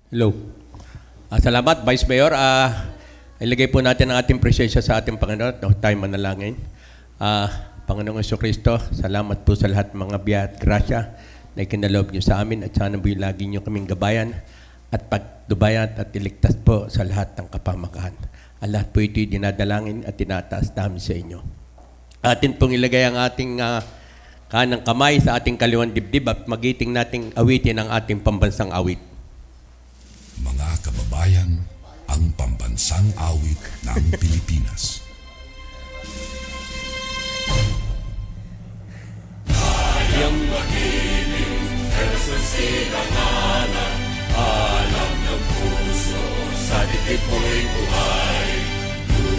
Hello. Salamat, Vice Mayor. Ilagay po natin ang ating presensya sa ating Panginoon. Tayo manalangin. Panginoong Jesucristo, salamat po sa lahat mga biya at grasya na ikinaloob niyo sa amin at sana po lagi niyo kaming gabayan at pagdubayan at iligtas po sa lahat ng kapamakan. Ang lahat po ito'y dinadalangin at tinataas namin sa inyo. Atin pong ilagay ang ating kanang kamay sa ating kaliwang dibdib at magiting nating awitin ang ating pambansang awit. Mga kababayan, ang pambansang awit ng Pilipinas. Kayang makiling, sa silanganan, alam ng puso, sa dibdib mo'y buhay.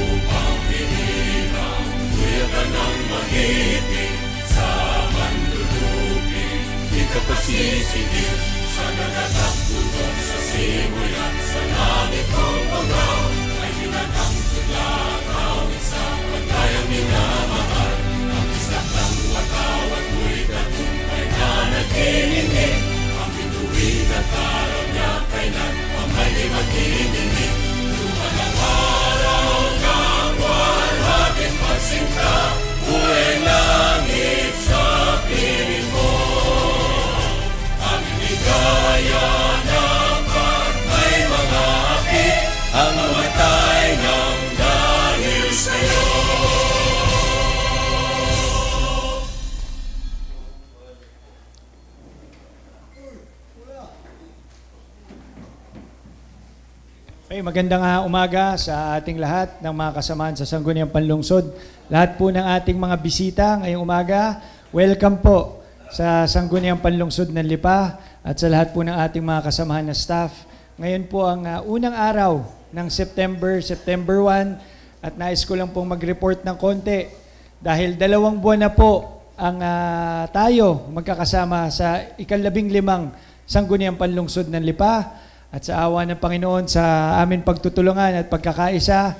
Lupang hinirang, kuyagan ng magiting, sa manlulupin, di ka pasisigil. Sa nagatagtulong sa simulan, sa langit kong bangaw, ay hinatang tudla, kawit sa pagkayang minamahal. Ang isla ng watawat mo'y katumpay na nagkininig, ang bituin at araw niya kailan, pamay di magkininig. Lumalang araw ng walhating pagsingka, buhay langit sa piling mo. Kaya dapat may mga api ang mamatay ng dahil sa'yo. Okay, magandang umaga sa ating lahat ng mga kasamahan sa Sangguniang Panlungsod. Lahat po ng ating mga bisita ngayong umaga, welcome po sa Sangguniang Panlungsod ng Lipa at sa lahat po ng ating mga kasamahan na staff. Ngayon po ang unang araw ng September 1 at nais ko lang pong mag-report ng konti dahil 2 buwan na po ang tayo magkakasama sa ika-15 Sangguniang Panlungsod ng Lipa at sa awa ng Panginoon sa amin pagtutulungan at pagkakaisa,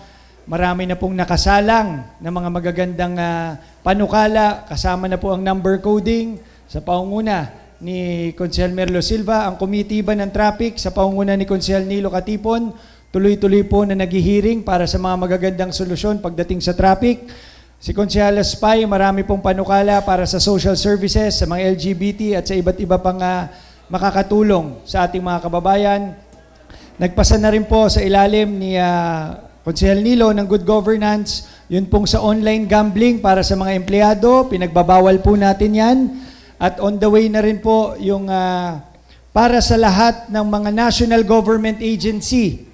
marami na pong nakasalang na mga magagandang panukala, kasama na po ang number coding sa paunguna ni Konsehal Merlo Silva, ang komitiba ng traffic sa paunguna ni Konsehal Nilo Katipon, tuloy-tuloy po na naghihiring para sa mga magagandang solusyon pagdating sa traffic. Si Konsehal Espay, marami pong panukala para sa social services, sa mga LGBT at sa iba't iba pang makakatulong sa ating mga kababayan. Nagpasa na rin po sa ilalim ni Konsehal Nilo ng good governance, yun pong sa online gambling para sa mga empleyado, pinagbabawal po natin yan. At on the way na rin po yung para sa lahat ng mga national government agency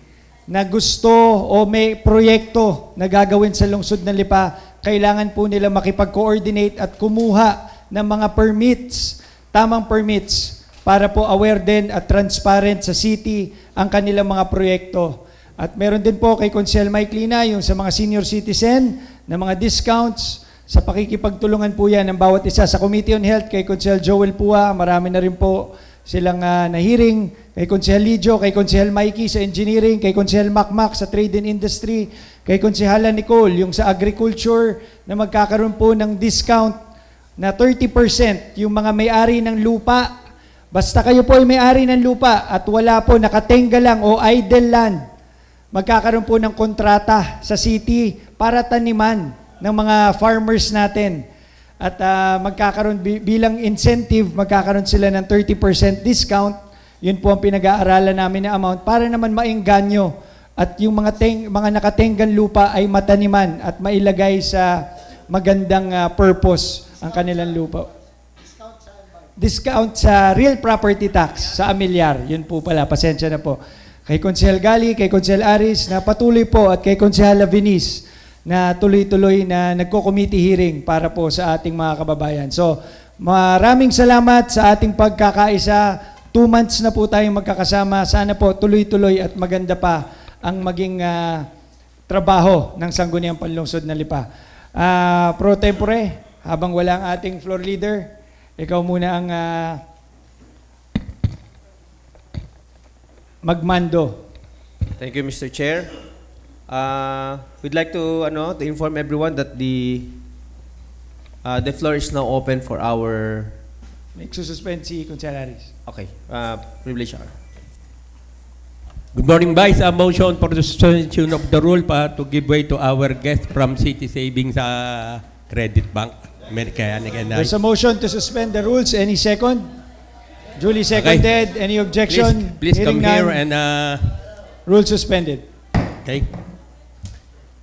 na gusto o may proyekto na gagawin sa lungsod ng Lipa, kailangan po nila makipag-coordinate at kumuha ng mga permits, tamang permits, para po aware din at transparent sa city ang kanilang mga proyekto. At meron din po kay Konsehal Mike Lina yung sa mga senior citizen na mga discounts. Sa pakikipagtulungan po yan ng bawat isa. Sa Committee on Health, kay Konsehal Joel Pua, marami na rin po silang nahiring. Kay Konsehal Lijo, kay Konsehal Mikey sa Engineering, kay Konsehal Macmac sa Trade and Industry, kay Konsehala Nicole, yung sa Agriculture, na magkakaroon po ng discount na 30% yung mga may-ari ng lupa. Basta kayo po ay may-ari ng lupa at wala po, nakatenga lang o idle land, magkakaroon po ng kontrata sa city para taniman ng mga farmers natin. At magkakaroon bilang incentive, magkakaroon sila ng 30% discount. Yun po ang pinag-aaralan namin na amount para naman maengganyo at yung mga nakatenggan lupa ay mataniman at mailagay sa magandang purpose ang kanilang lupa. Discount sa real property tax sa amilyar. Yun po pala, pasensya na po. Kay Konsehal Gali, kay Konsehal Aris na patuloy po at kay Konsehal Venice na tuloy-tuloy na nagko-committee hearing para po sa ating mga kababayan. So, maraming salamat sa ating pagkakaisa. 2 months na po tayong magkakasama. Sana po tuloy-tuloy at maganda pa ang maging trabaho ng Sangguniang Panlungsod ng Lipa. Pro tempore, habang wala ang ating floor leader, ikaw muna ang magmando. Thank you, Mr. Chair. We'd like to inform everyone that the floor is now open for our May suspend si Konsehal Aris. Okay. Privilege hour. Good morning, Vice. A motion for the suspension of the rule to give way to our guest from City Savings Credit Bank. There's a motion to suspend the rules. Any second? Duly seconded. Any objection? Please come Hearing here none. and... Rule suspended. Okay.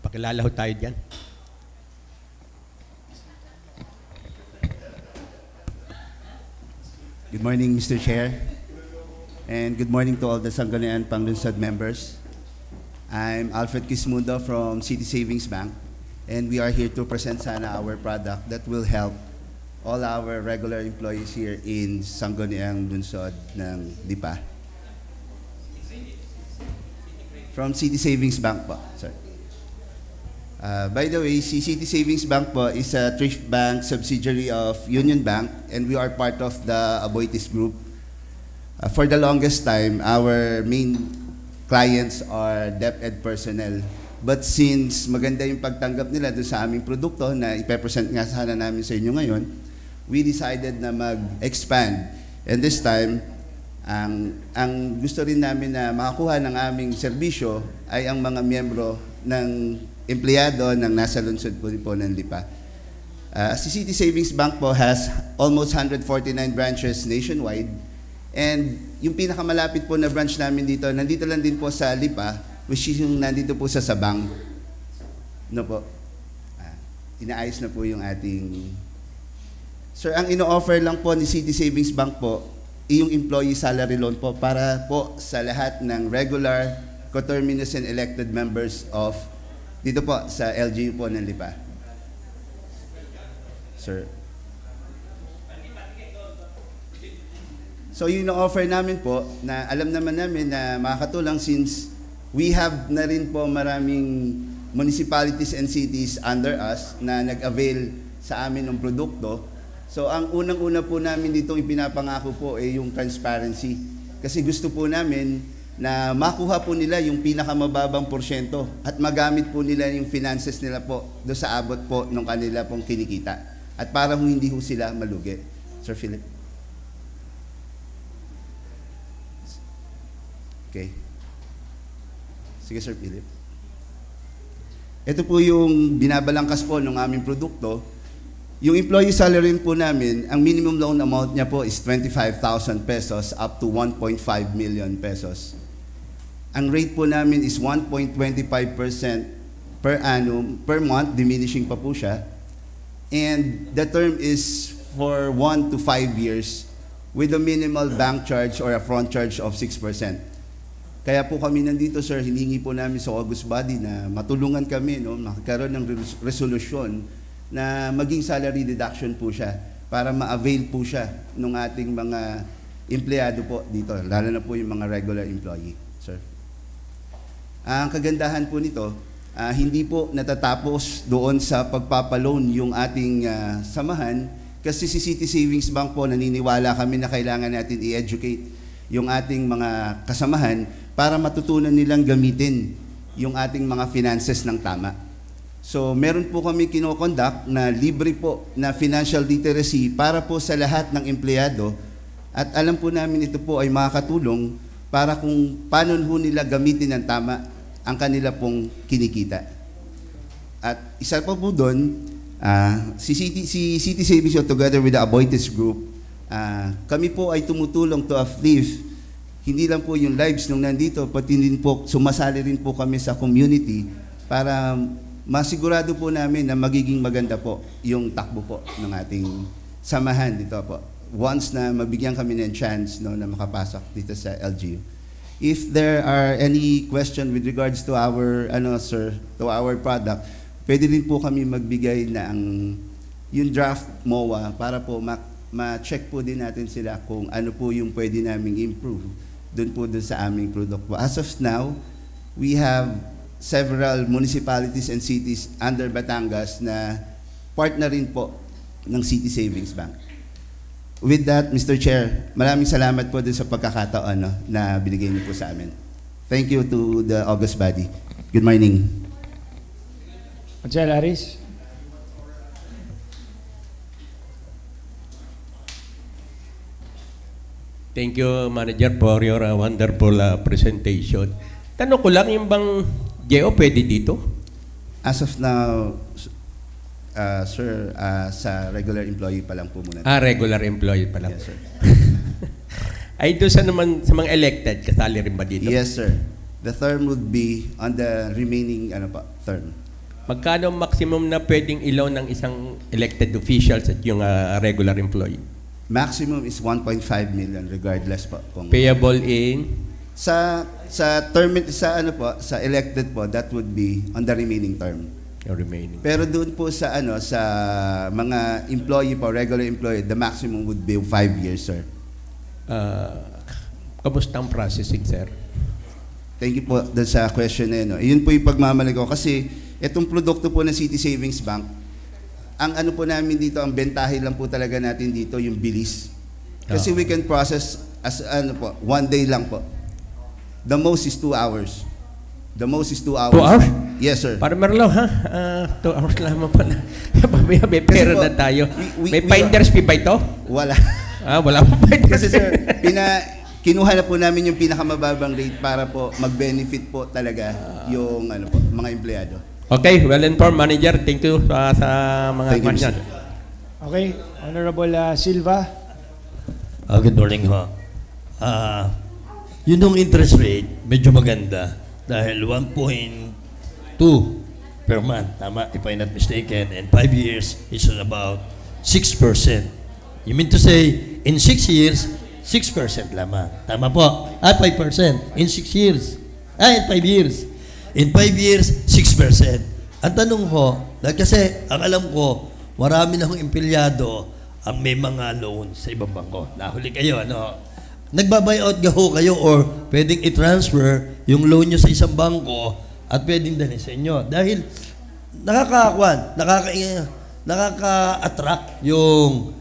Pakilala ho tayo dyan. Good morning, Mr. Chair. And good morning to all the Sangguniang Panglunsod members. I'm Alfred Quismundo from City Savings Bank. And we are here to present sana our product that will help all our regular employees here in Sangguniang Lunsod ng Lipa. From City Savings Bank po. Sorry. By the way, City Savings Bank po is a thrift bank subsidiary of Union Bank, and we are part of the Aboitiz Group. For the longest time, our main clients are DepEd personnel. But since maganda yung pagtanggap nila doon sa aming produkto na ipepresent nga sana namin sa inyo ngayon, we decided na mag-expand. And this time, ang gusto rin namin na makakuha ng aming serbisyo ay ang mga miyembro ng empleyado ng nasa lungsod po ng Lipa. Si City Savings Bank po has almost 149 branches nationwide. And yung pinakamalapit po na branch namin dito, nandito lang din po sa Lipa, which is yung nandito po sa Sabang. No po? Inaayos na po yung ating... Sir, ang ino-offer lang po ni City Savings Bank po, yung employee salary loan po para po sa lahat ng regular, coterminous and elected members of dito po sa LGU po ng Lipa. Sir. So yung na-offer namin po, na alam naman namin na makakatulong since we have na rin po maraming municipalities and cities under us na nag-avail sa amin ng produkto. So ang unang-una po namin dito ipinapangako po ay yung transparency. Kasi gusto po namin na makuha po nila yung pinakamababang porsyento at magamit po nila yung finances nila po do sa abot po ng kanila pong kinikita. At para hindi ho sila malugi. Sir Philip. Okay. Sige, Sir Philip. Ito po yung binabalangkas po ng aming produkto. Yung employee salary po namin, ang minimum loan amount niya po is 25,000 pesos up to 1.5 million pesos. Ang rate po namin is 1.25% per annum, per month, diminishing pa po siya. And the term is for 1 to 5 years with a minimal bank charge or a front charge of 6%. Kaya po kami nandito, sir, hiningi po namin sa August Body na matulungan kami, no, makakaroon ng resolusyon na maging salary deduction po siya para ma-avail po siya ng ating mga empleyado po dito, lalo na po yung mga regular employee, sir. Ang kagandahan po nito, hindi po natatapos doon sa pagpapaloan yung ating samahan kasi si City Savings Bank po naniniwala kami na kailangan natin i-educate yung ating mga kasamahan para matutunan nilang gamitin yung ating mga finances ng tama. So meron po kami kinokonduct na libre po na financial literacy para po sa lahat ng empleyado at alam po namin ito po ay makakatulong para kung paano ho nila gamitin ng tama ang kanila pong kinikita. At isa pa po doon, si City Savings together with the Aboitiz Group, kami po ay tumutulong to uplift hindi lang po yung lives nung nandito, pati din po sumasali rin po kami sa community para masigurado po namin na magiging maganda po yung takbo po ng ating samahan dito po. Once na mabigyan kami ng chance no, na makapasok dito sa LGU. If there are any question with regards to our to our product, pwede rin po kami magbigay ng yung draft MOA para po ma-check po din natin sila kung ano po yung pwede naming improve doon po doon sa aming produkto. As of now, we have several municipalities and cities under Batangas na partner rin po ng City Savings Bank. With that, Mr. Chair, maraming salamat po din sa pagkakataon na binigay niyo po sa amin. Thank you to the August Body. Good morning. Marcel Aris. Thank you, Manager, for your wonderful presentation. Tanong ko lang, yung bang Geo pwede dito? As of now, sir, sa regular employee pa lang po muna. Regular employee pa lang. Yes, sir. Ay, doon sa naman sa mga elected, kasali rin ba dito? Yes, sir. The term would be on the remaining term. Magkano maximum na pwedeng ilaw ng isang elected officials at yung regular employee? Maximum is 1.5 million regardless po. Kung Payable in? sa term sa elected po, that would be on the remaining term. Yung remaining. Pero doon po sa sa mga employee po, regular employee, the maximum would be 5 years, sir. Kamusta ang processing, sir? Thank you po dun sa question na yun. No? Yun po yung pagmamahal ko kasi itong produkto po ng City Savings Bank, ang ano po namin dito, ang bentahe lang po talaga natin dito, yung bilis. Kasi we can process as 1 day lang po. The most is 2 hours. The most is 2 hours. 2 hours? Yes, sir. Para Merlo, ha? 2 hours lamang pala. May pera po, na tayo. we May finder's fee ba ito? Wala. Wala pa finder's Kasi fee. sir, kinuha na po namin yung pinakamababang rate para po mag-benefit po talaga yung mga empleyado. Okay, well-informed, Manager. Thank you sa mga Thank you, questions. Mr. Okay, Honorable Silva. Good morning ho. Yun yung interest rate, medyo maganda dahil 1.2 per month, tama, if I'm not mistaken, and 5 years is about 6%. You mean to say, in 6 years, 6% lamang. Tama po. 5% in 6 years. In 5 years. In 5 years, 6%. Ang tanong ho, kasi ang alam ko, marami na hong empleyado ang may mga loan sa ibang bangko. Nahuli kayo, ano? Nagbabuyout ho kayo or pwedeng i-transfer yung loan nyo sa isang bangko at pwedeng dalhin sa inyo. Dahil nakaka-attract yung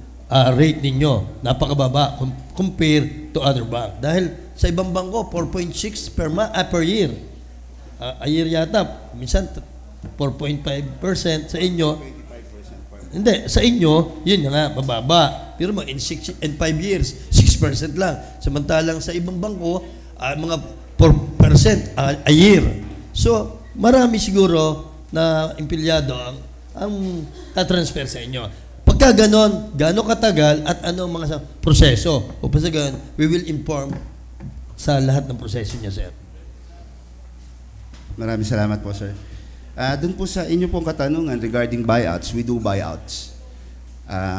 rate ninyo. Napakababa compare to other bank. Dahil sa ibang bangko, 4.6 per year. A year yata. Minsan, 4.5% sa inyo. Hindi, sa inyo, yun nga, mababa. Pero in 5 years, 6% lang. Samantalang sa ibang bangko, mga 4% a year. So, marami siguro na empleyado ang tatransfer sa inyo. Pagka ganon, gaano katagal at ano ang mga proseso? O basta ganon, we will inform sa lahat ng proseso niya, sir. Maraming salamat po, sir. Doon po sa inyo pong katanungan regarding buyouts, we do buyouts.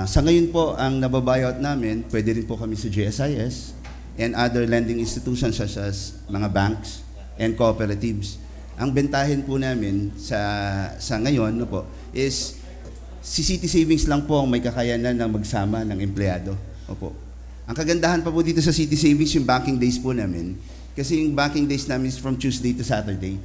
Sa ngayon po, ang nababuyout namin, pwede rin po kami sa GSIS and other lending institutions such as mga banks and cooperatives. Ang bentahin po namin sa ngayon is si City Savings lang po ang may kakayanan ng magsama ng empleyado. Opo. Ang kagandahan pa po dito sa City Savings, yung banking days po namin, kasi yung banking days namin is from Tuesday to Saturday.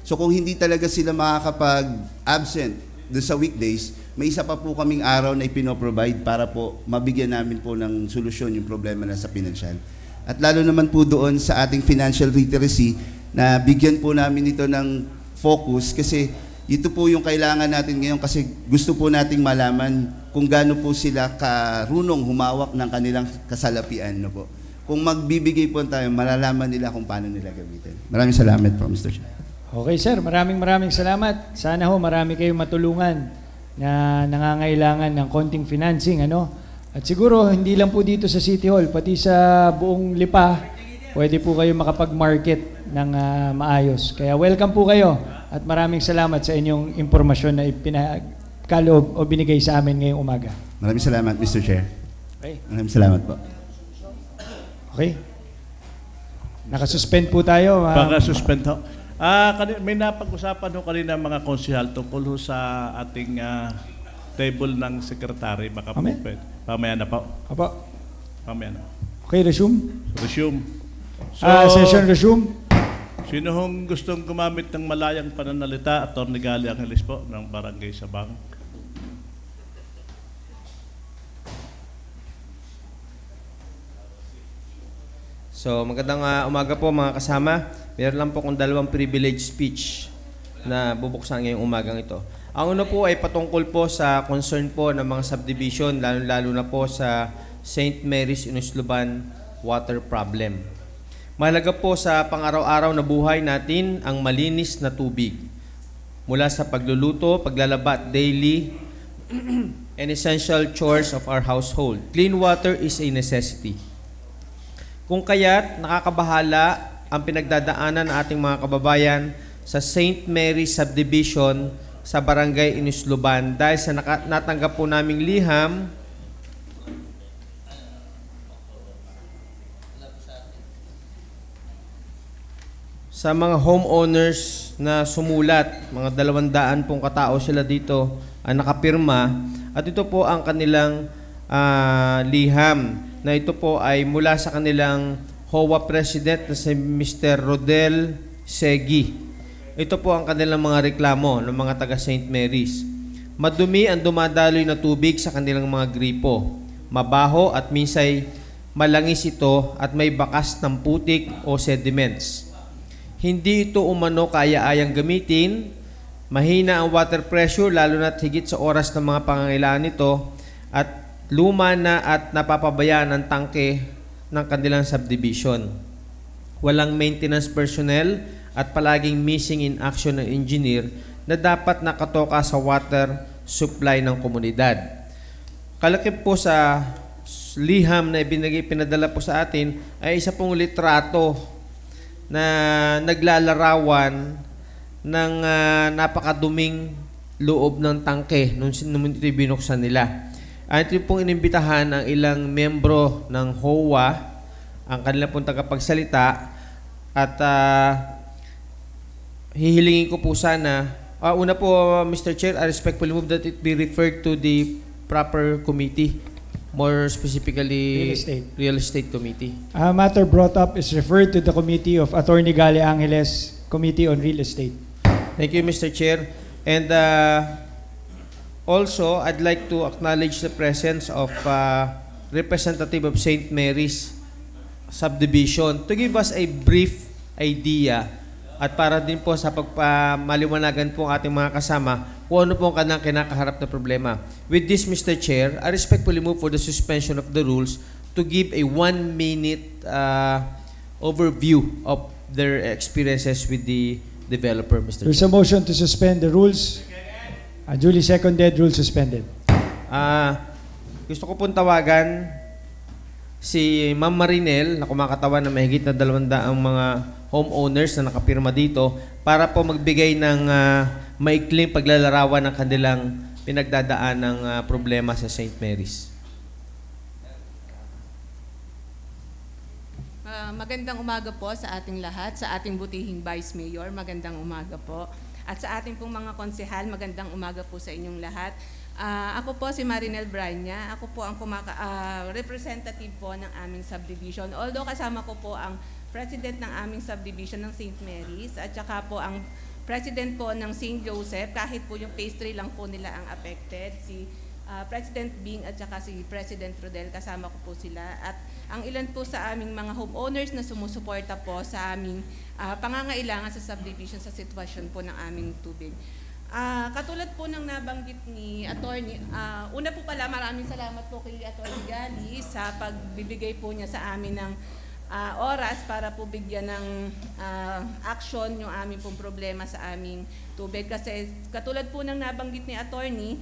So kung hindi talaga sila makakapag-absent doon sa weekdays, may isa pa po kaming araw na ipinoprovide para po mabigyan namin po ng solusyon yung problema na sa financial. At lalo naman po doon sa ating financial literacy na bigyan po namin ito ng focus kasi ito po yung kailangan natin ngayon kasi gusto po nating malaman kung gaano po sila karunong humawak ng kanilang kasalapian. No po. Kung magbibigay po tayo, malalaman nila kung paano nila gamitin. Maraming salamat po, Mr. Chair. Okay, sir. Maraming salamat. Sana ho marami kayong matulungan na nangangailangan ng konting financing, ano? At siguro, hindi lang po dito sa City Hall, pati sa buong Lipa, pwede po kayo makapag-market ng maayos. Kaya welcome po kayo at maraming salamat sa inyong impormasyon na ipinagkaloob o binigay sa amin ngayong umaga. Maraming salamat, Mr. Chair. Okay. Maraming salamat po. Okay. Nakasuspend po tayo. Pagka-suspend ho. May napag-usapan ho kanina mga konsihal tungkol ho sa ating table ng sekretary. Baka po pwede. Pamaya na po. Apo. Pamaya na. Okay, resume. Resume. So, Session resume. sino hong gustong gumamit ng malayang pananalita? Atty. Gali Angeles po ng Barangay Sabang. So, magandang umaga po mga kasama. Meron lang po kung dalawang privilege speech na bubuksan ngayong umagang ito. Ang una po ay patungkol po sa concern po ng mga subdivision, lalo-lalo na po sa St. Mary's Inusluban water problem. Mahalaga po sa pang-araw-araw na buhay natin ang malinis na tubig. Mula sa pagluluto, paglalaba at daily and essential chores of our household. Clean water is a necessity. Kung kaya't nakakabahala ang pinagdadaanan ng ating mga kababayan sa St. Mary's Subdivision sa Barangay Inusluban dahil sa natanggap po naming liham sa mga homeowners na sumulat, mga 200 pong katao sila dito ang nakapirma, at ito po ang kanilang liham na ito po ay mula sa kanilang HOA President na si Mr. Rodel Segi. Ito po ang kanilang mga reklamo ng mga taga St. Mary's. Madumi ang dumadaloy na tubig sa kanilang mga gripo. Mabaho at minsay malangis ito at may bakas ng putik o sediments. Hindi ito umano kaya-ayang gamitin, mahina ang water pressure lalo na't higit sa oras ng mga pangangailangan nito, at luma na at napapabayaan ang tangke ng kanilang subdivision. Walang maintenance personnel at palaging missing in action ng engineer na dapat nakatoka sa water supply ng komunidad. Kalakip po sa liham na pinadala po sa atin ay isa pong litrato na naglalarawan ng napakaduming loob ng tangke nung ito binuksan nila. At ito pong inimbitahan ang ilang membro ng HOA, ang kanilang pong tagapagsalita, at hihilingin ko po sana, una po, Mr. Chair, I respectfully move that it be referred to the proper committee, more specifically Real Estate Committee. A matter brought up is referred to the committee of Attorney Gali Angeles, Committee on Real Estate. Thank you, Mr. Chair. And also, I'd like to acknowledge the presence of representative of St. Mary's Subdivision to give us a brief idea at para din po sa pagpamaliwanagan po ang ating mga kasama kung ano po ang kanilang kinakaharap na problema. With this, Mr. Chair, I respectfully move for the suspension of the rules to give a 1-minute overview of their experiences with the developer, Mr. There's Chair. a motion to suspend the rules. Duly seconded, rules suspended. Gusto ko pong tawagan si Ma'am Marinel na kumakatawan na mahigit na 200 ang mga homeowners na nakapirma dito para po magbigay ng maikling paglalarawan ng kanilang pinagdadaan ng problema sa St. Mary's. Magandang umaga po sa ating lahat, sa ating butihing Vice Mayor, magandang umaga po. At sa ating pong mga konsehal, magandang umaga po sa inyong lahat. Ako po si Marinel Braña, ako po ang representative po ng aming subdivision. Although kasama ko po ang president ng aming subdivision ng St. Mary's at saka po ang president po ng St. Joseph, kahit po yung phase 3 lang po nila ang affected, si President Bing at saka si President Rodel, kasama ko po sila. At ang ilan po sa aming mga homeowners na sumusuporta po sa aming pangangailangan sa subdivision sa sitwasyon po ng aming tubig. Katulad po ng nabanggit ni Attorney, una po pala maraming salamat po kay Attorney Gali sa pagbibigay po niya sa amin ng oras para po bigyan ng action yung aming pong problema sa aming tubig. Kasi katulad po ng nabanggit ni Attorney,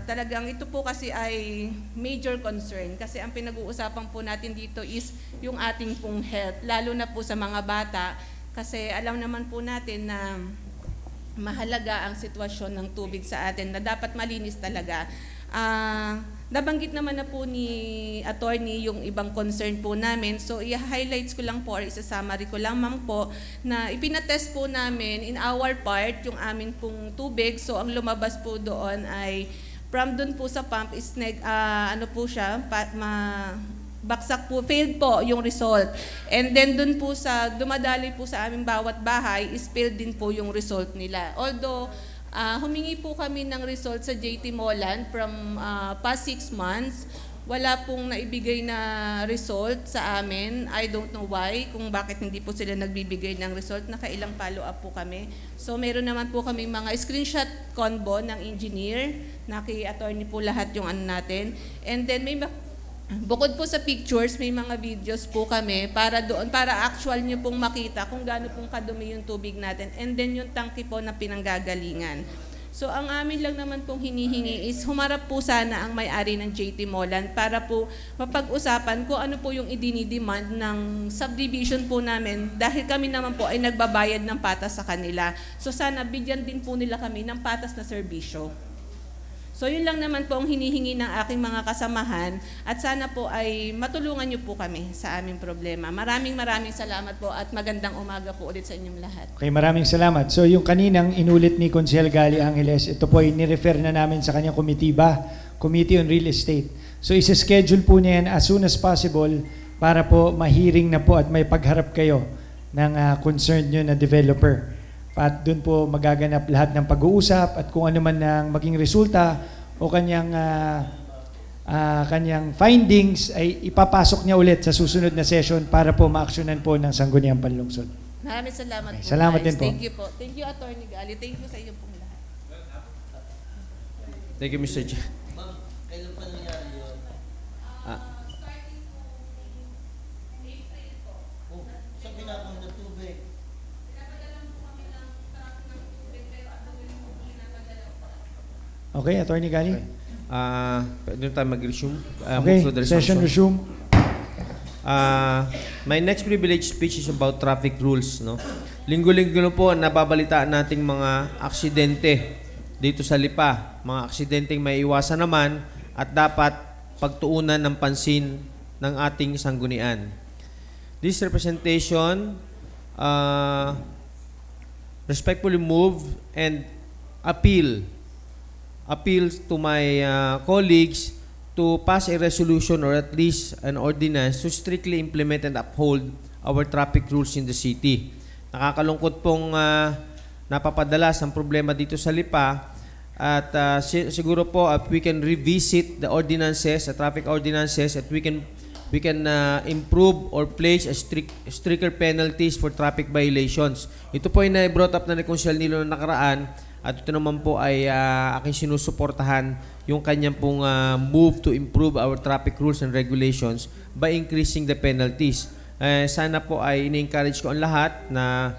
talagang ito po kasi ay major concern kasi ang pinag-uusapan po natin dito is yung ating pong health, lalo na po sa mga bata kasi alam naman po natin na mahalaga ang sitwasyon ng tubig sa atin na dapat malinis talaga. Nabanggit naman na po ni Attorney yung ibang concern po namin. So, i-highlights ko lang po or isa-summary ko lamang po na ipinatest po namin in our part yung amin pong tubig. So, ang lumabas po doon ay from doon po sa pump is ano po siya, baksak po, failed po yung result. And then doon po sa, dumadali po sa aming bawat bahay, is failed din po yung result nila. Although, humingi po kami ng result sa JT Molan from past 6 months. Wala pong naibigay na result sa amin. I don't know why, kung bakit hindi po sila nagbibigay ng result. Nakailang follow-up po kami. So meron naman po kami mga screenshot convo ng engineer. Naki-attorney po lahat yung ano natin. And then may Bukod po sa pictures, may mga videos po kami para doon, para actual nyo pong makita kung gaano pong kadumi yung tubig natin. And then yung tangke po na pinanggagalingan. So ang amin lang naman pong hinihingi is humarap po sana ang may-ari ng JT Molan para po mapag-usapan kung ano po yung idinidemand ng subdivision po namin dahil kami naman po ay nagbabayad ng patas sa kanila. So sana bigyan din po nila kami ng patas na serbisyo. So yun lang naman po ang hinihingi ng aking mga kasamahan at sana po ay matulungan niyo po kami sa aming problema. Maraming salamat po at magandang umaga po ulit sa inyong lahat. Okay, maraming salamat. So yung kaninang inulit ni Consel Gali Angeles, ito po ay nirefer na namin sa kanyang komitiba, Committee on Real Estate. So isa-schedule po niya yan as soon as possible para po mahiring na po at may pagharap kayo ng concerned nyo na developer. At doon po magaganap lahat ng pag-uusap at kung ano man ang maging resulta o kanyang findings ay ipapasok niya ulit sa susunod na session para po ma-actionan po ng Sangguniang Panlungsod. Maraming salamat po. Salamat din po. Thank you po. Thank you, Attorney Gali. Thank you sa inyo pong lahat. Thank you, Mr. Chair. Kailan pa nangyari yun? Sa pinapang na tubig. Okay, Attorney Gali? Pwede tayo mag-resume. Okay, session resume. My next privilege speech is about traffic rules. No? Linggo-linggo po nababalitaan nating mga aksidente dito sa Lipa. Mga aksidenteng may iwasan naman at dapat pagtuunan ng pansin ng ating sanggunian. This representation respectfully move and appeals to my colleagues to pass a resolution or at least an ordinance to strictly implement and uphold our traffic rules in the city. Nakakalungkot pong napapadalas ang problema dito sa Lipa at siguro po we can revisit the ordinances, the traffic ordinances, at we can improve or place a stricter penalties for traffic violations. Ito po ay na-brought up na ni Consel Nilo na nakaraan. At ito naman po ay aking sinusuportahan yung kanyang pong move to improve our traffic rules and regulations by increasing the penalties. Sana po ay ini-encourage ko ang lahat na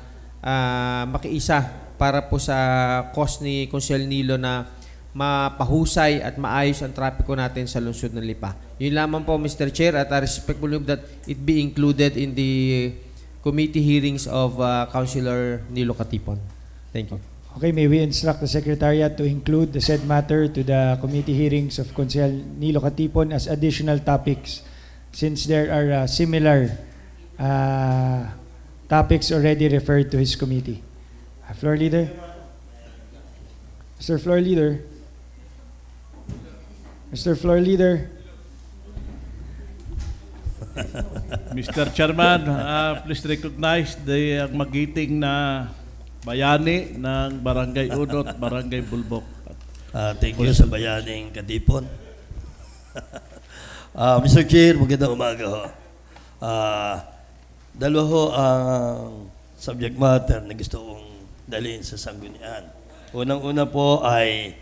makiisa para po sa cause ni Consel Nilo na mapahusay at maayos ang trapiko natin sa lungsod ng Lipa. Yun lamang po, Mr. Chair, at I respectfully hope that it be included in the committee hearings of Councilor Nilo Katipon. Thank you. Okay, may we instruct the Secretariat to include the said matter to the committee hearings of Consel Nilo Katipon as additional topics since there are similar topics already referred to his committee. Floor Leader? Mr. Floor Leader? Mr. Floor Leader? Mr. Chairman, please recognize the magiting na bayani ng Barangay Udot, Barangay Bulbok. Thank you sa bayaning Katipon. Mr. Chair, magandang umaga ho. Dalawa ho ang subject matter na gusto kong dalhin sa sanggunian. Unang-una po ay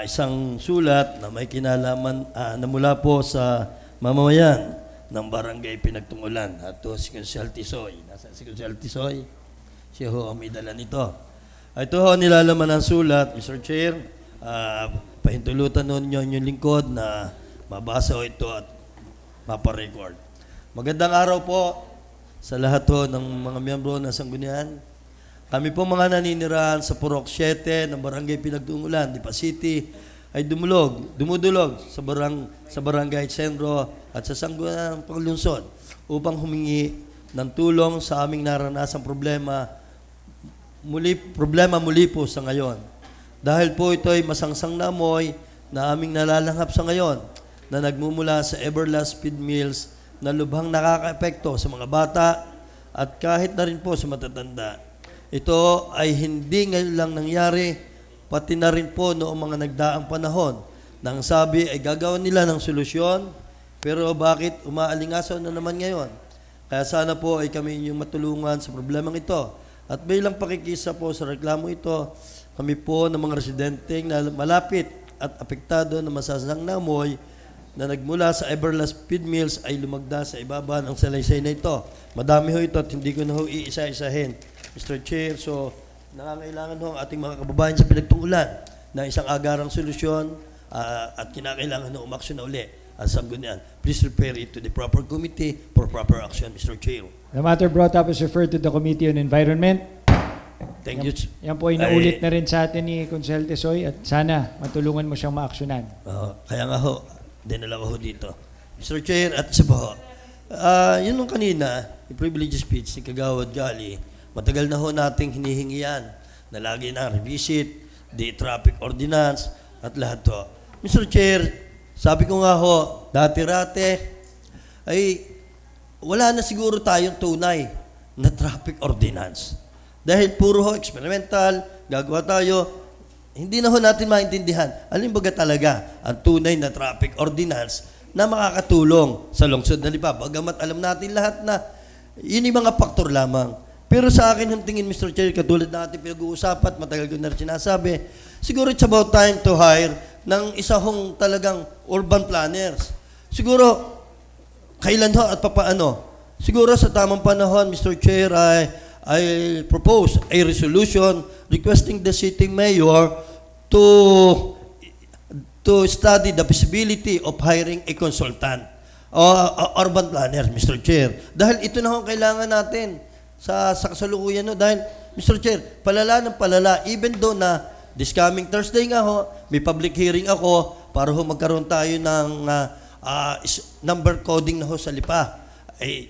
isang sulat na may kinalaman na mula po sa mamamayan ng Barangay Pinagtungulan. At si Consel Tisoy. Nasa si Consel Tisoy? Siya ho ang may dala nito. Ito ho nilalaman ng sulat, Mr. Chair. Pahintulutan nun nyo yung lingkod na mabasa ho ito at maparecord. Magandang araw po sa lahat ho ng mga miyembro ng sanggunian. Kami po mga naninirahan sa Purok 7 ng Barangay Pinagtungulan, Lipa City, ay dumudulog sa Barangay Sendro at sa Sangguniang Panlungsod upang humingi ng tulong sa aming naranasang problema muli po sa ngayon. Dahil po ito ay masangsang na amoy na aming nalalanghap sa ngayon na nagmumula sa Everlast Feed Mills na lubhang nakaka-epekto sa mga bata at kahit na rin po sa matatanda. Ito ay hindi ngayon lang nangyari, pati na rin po noong mga nagdaang panahon nang sabi ay gagawin nila ng solusyon, pero bakit umaalingasaw na naman ngayon? Kaya sana po ay kami inyong matulungan sa problemang ito. At bilang pakikisa po sa reklamo ito, kami po ng mga residenteng na malapit at apektado na masasang na amoy na nagmula sa Everlast Feed Mills ay lumagda sa ibaba ng salaysay na ito. Madami ho ito at hindi ko na ho iisa-isahin, Mr. Chair. So, nangangailangan ho ang ating mga kababayan sa pinagtungkulan na isang agarang solusyon at kinakailangan na umaksyon na uli ang sanggunian. Please refer it to the proper committee for proper action, Mr. Chair. The matter brought up is referred to the Committee on Environment. Thank you. Yan po ay naulit na rin sa atin ni Consel Tesoy at sana matulungan mo siyang maaksyonan. Kaya nga ho, dinala ko ho dito. Mr. Chair, at isa pa ho, yun nung kanina, yung privilege speech ni Kagawad Gali, matagal na ho nating hinihingi yan na lagi na revisit, the traffic ordinance, at lahat to. Mr. Chair, sabi ko nga ho, dati-rate, ay wala na siguro tayong tunay na traffic ordinance. Dahil puro ho experimental, gagawa tayo, hindi na ho natin maintindihan alin baga talaga ang tunay na traffic ordinance na makakatulong sa lungsod na Lipa. Bagamat alam natin lahat na yun yung mga faktor lamang. Pero sa akin ang tingin, Mr. Chair, katulad na ating pinag-uusapan, matagal ko na rin sinasabi, siguro it's about time to hire ng isa hong talagang urban planners. Siguro, kailan ho at papaano? Siguro sa tamang panahon, Mr. Chair, I propose a resolution requesting the sitting mayor to study the feasibility of hiring a consultant or urban planner, Mr. Chair. Dahil ito na ho kailangan natin sa kasalukuyan. No? Dahil, Mr. Chair, palala ng palala, even though na this coming Thursday nga ho, may public hearing ako para ho magkaroon tayo ng number coding na ho sa Lipa.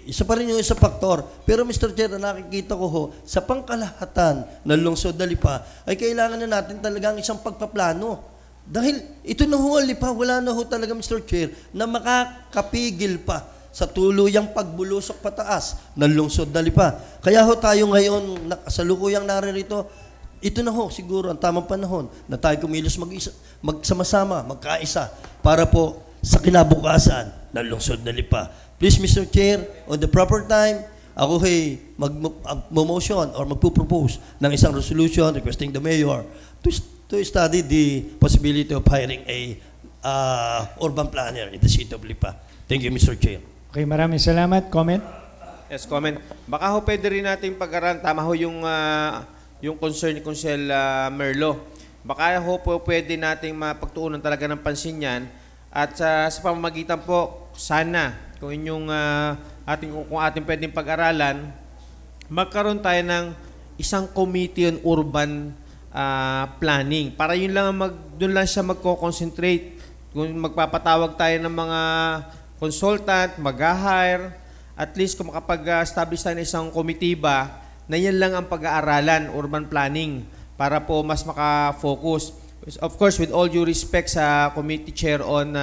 Isa pa rin yung isa faktor. Pero Mr. Chair, nakikita ko ho, sa pangkalahatan ng lungsod na Lipa, ay kailangan na natin talagang isang pagpaplano. Dahil ito na ho, Lipa, wala na ho talaga, Mr. Chair, na makakapigil pa sa tuluyang pagbulusok pataas ng lungsod na Lipa. Kaya ho tayo ngayon, kasalukuyang naririto, ito na ho siguro ang tamang panahon na tayo kumilos magsama-sama, magkaisa, para po sa kinabukasan ng lungsod na Lipa. Please, Mr. Chair, on the proper time, ako ay mag-motion or magpo-propose ng isang resolution requesting the mayor to study the possibility of hiring a urban planner in the city of Lipa. Thank you, Mr. Chair. Okay, maraming salamat. Comment? Yes, comment. Baka ho pwede rin natin pag-aralan. Tama ho yung concern ni Consel Merlo. Baka ho po pwede nating mapagtuunan talaga ng pansin yan. At sa pamamagitan po, sana, kung ating pwedeng pag-aralan, magkaroon tayo ng isang committee on urban planning. Para yun lang doon lang siya magko-concentrate. Kung magpapatawag tayo ng mga consultant, mag-hire, at least kung makapag-establish tayo ng isang komitiba, na yan lang ang pag-aaralan, urban planning, para po mas maka-focus. Of course, with all due respect sa committee chair on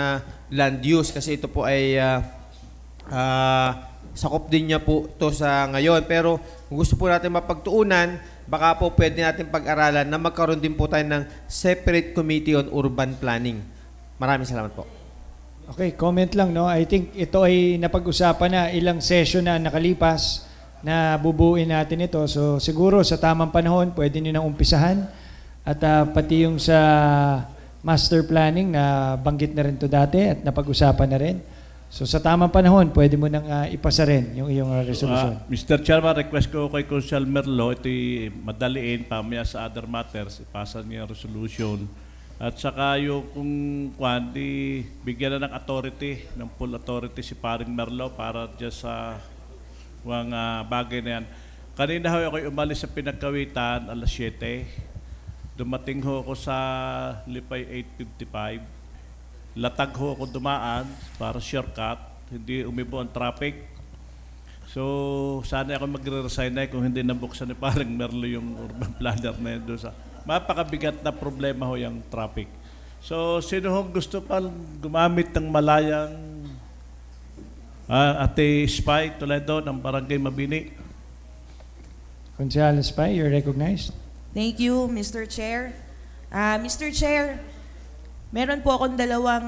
land use, kasi ito po ay sakop din niya po ito sa ngayon. Pero kung gusto po natin mapagtuunan, baka po pwede natin pag-aralan na magkaroon din po tayo ng separate committee on urban planning. Maraming salamat po. Okay, comment lang, no? I think ito ay napag-usapan na ilang session na nakalipas na bubuin natin ito. So siguro sa tamang panahon, pwede nyo nang umpisahan. At pati yung sa master planning na banggit na rin to dati at napag-usapan na rin. So sa tamang panahon, pwede mo nang ipasa rin yung iyong resolution. Mr. Chairman, request ko kay Consel Merlo, ito'y madaliin pamaya sa other matters, ipasa niya yung resolution. At saka yung kung bigyan na ng authority, ng full authority si Paring Merlo para dyan sa mga bagay na yan. Kanina ho ako'y umalis sa Pinagkawitan, alas 7. Dumating ho ako sa Lipay 8:55. Latag ho ako dumaan para shortcut, hindi umibo ang traffic. So, sana ako magre-resign na kung hindi nabuksan ni Parang Merlo yung urban planner na yun doon sa... Mapakabigat na problema ho yung traffic. So, sino ho gusto pa gumamit ng malayang Ate Spy Toledo ng Barangay Mabini? Consel Spy, you're recognized. Thank you, Mr. Chair. Mr. Chair, meron po akong dalawang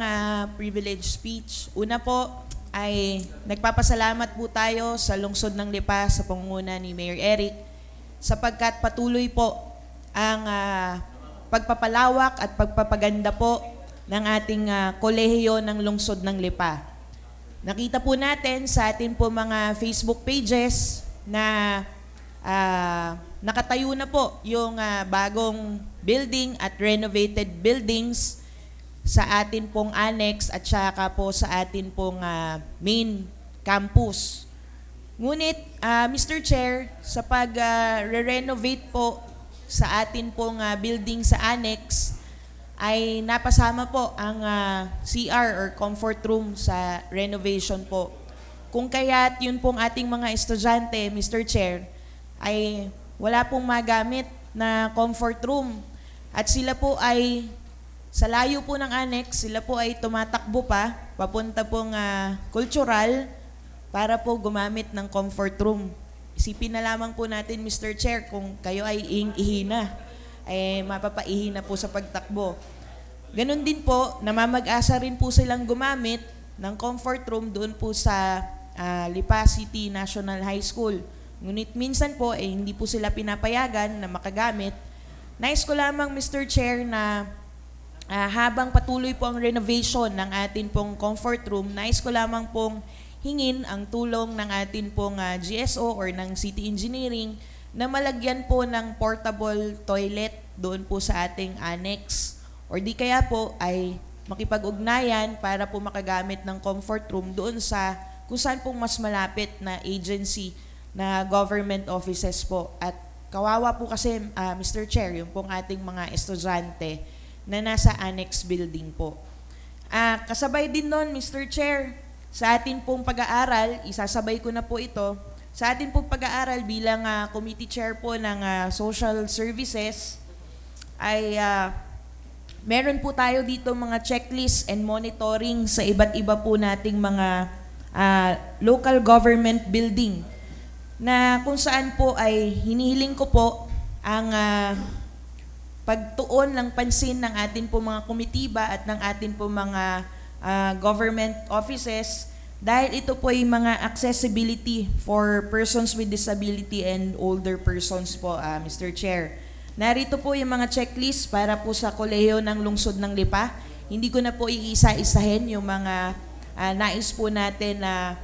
privilege speech. Una po ay nagpapasalamat po tayo sa lungsod ng Lipa sa pangunguna ni Mayor Eric sapagkat patuloy po ang pagpapalawak at pagpapaganda po ng ating kolehiyo ng lungsod ng Lipa. Nakita po natin sa ating po mga Facebook pages na nakatayo na po yung bagong building at renovated buildings sa atin pong annex at saka po sa atin pong main campus. Ngunit, Mr. Chair, sa pag-renovate po sa atin pong building sa annex, ay napasama po ang CR or comfort room sa renovation po. Kung kaya't yun pong ating mga estudyante, Mr. Chair, ay wala pong magamit na comfort room. At sila po ay, sa layo po ng annex, sila po ay tumatakbo pa, papunta pong cultural, para po gumamit ng comfort room. Isipin na lamang po natin, Mr. Chair, kung kayo ay ihina, ay mapapaihi na po sa pagtakbo. Ganon din po, namamag-asa rin po silang gumamit ng comfort room doon po sa Lipa City National High School. Ngunit minsan po, hindi po sila pinapayagan na makagamit. Nais ko lamang, Mr. Chair, na habang patuloy po ang renovation ng atin pong comfort room, nais ko lamang pong hingin ang tulong ng atin pong GSO or ng City Engineering na malagyan po ng portable toilet doon po sa ating annex. Or di kaya po ay makipag-ugnayan para po makagamit ng comfort room doon sa kung saan pong mas malapit na agency na government offices po. At kawawa po kasi, Mr. Chair, yung pong ating mga estudyante na nasa annex building po. Kasabay din nun, Mr. Chair, sa atin pong pag-aaral, isasabay ko na po ito, sa atin pong pag-aaral bilang committee chair po ng social services, ay meron po tayo dito mga checklist and monitoring sa iba't iba po nating mga local government building na kung saan po ay hinihiling ko po ang pagtuon ng pansin ng atin po mga komitiba at ng atin po mga government offices dahil ito po ay mga accessibility for persons with disability and older persons po, Mr. Chair. Narito po yung mga checklist para po sa kolehiyo ng lungsod ng Lipa. Hindi ko na po iisa-isahin yung mga nais po natin na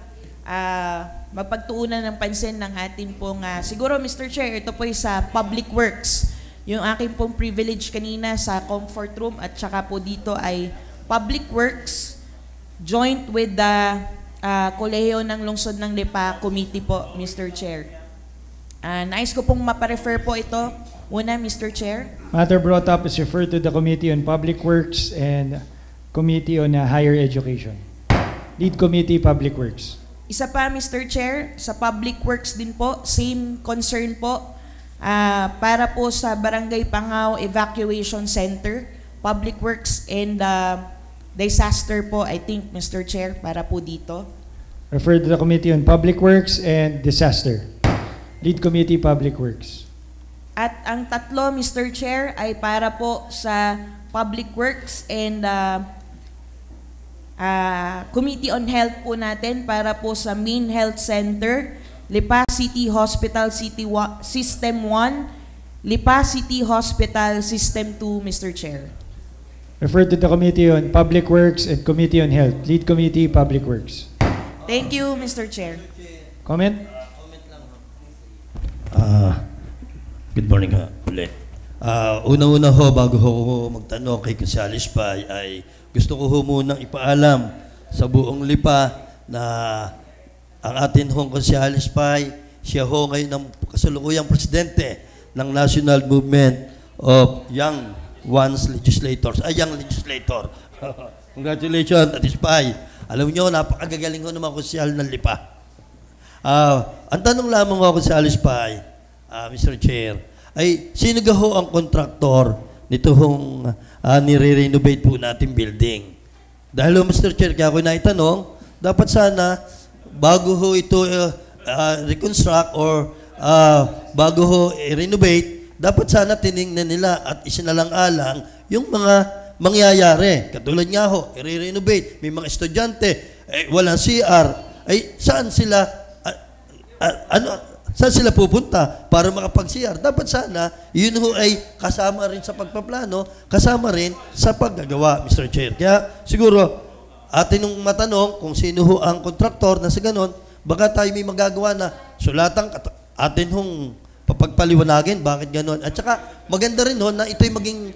mapagtuunan ng pansin ng atin pong, siguro Mr. Chair, ito po ay sa public works. Yung aking pong privilege kanina sa comfort room at saka po dito ay public works joint with the kolehiyo ng lungsod ng Lipa committee po, Mr. Chair. Nais ko pong maparefer po ito. Una, Mr. Chair. Matter brought up is referred to the Committee on Public Works and Committee on Higher Education. Lead Committee, Public Works. Isa pa, Mr. Chair, sa Public Works din po, same concern po, para po sa Barangay Pangaw Evacuation Center, Public Works and disaster po, I think, Mr. Chair, para po dito. Refer to the Committee on Public Works and Disaster. Lead Committee, Public Works. At ang tatlo, Mr. Chair, ay para po sa Public Works and Committee on Health po natin para po sa Main Health Center, Lipa City Hospital System 1, Lipa City Hospital System 2, Mr. Chair. Refer to the Committee on Public Works and Committee on Health. Lead Committee, Public Works. Thank you, Mr. Chair. Comment? Good morning ulit. Una-una ho, bago ho magtanong kay Gonzales Pay, ay gusto ko ho munang ipaalam sa buong Lipa na ang atin hong Gonzales Pay, siya ho ngayon ang kasalukuyang presidente ng National Movement of Young Ones Legislators. Young Legislator. Congratulations, Atis Pay. Alam nyo, napakagagaling ho ng mga konsyal ng Lipa. Ang tanong lamang ho, Gonzales Pay, Mr. Chair, ay sino ho ang kontraktor nito hong nire-renovate po natin building? Dahil Mr. Chair, kaya ako naitanong, dapat sana bago ho ito reconstruct or bago ho i-renovate, dapat sana tinignan nila at isinalang-alang yung mga mangyayari. Katulad nga ho, i-renovate, may mga estudyante, walang CR, ay saan sila Saan sila pupunta para makapag-CR? Dapat sana, yun ho ay kasama rin sa pagpaplano, kasama rin sa paggagawa, Mr. Chair. Kaya siguro, atin nung matanong kung sino ho ang kontraktor na sa ganon, baka tayo may magagawa na sulatang atin hong papagpaliwanagin bakit ganon. At saka maganda rin ho na ito'y maging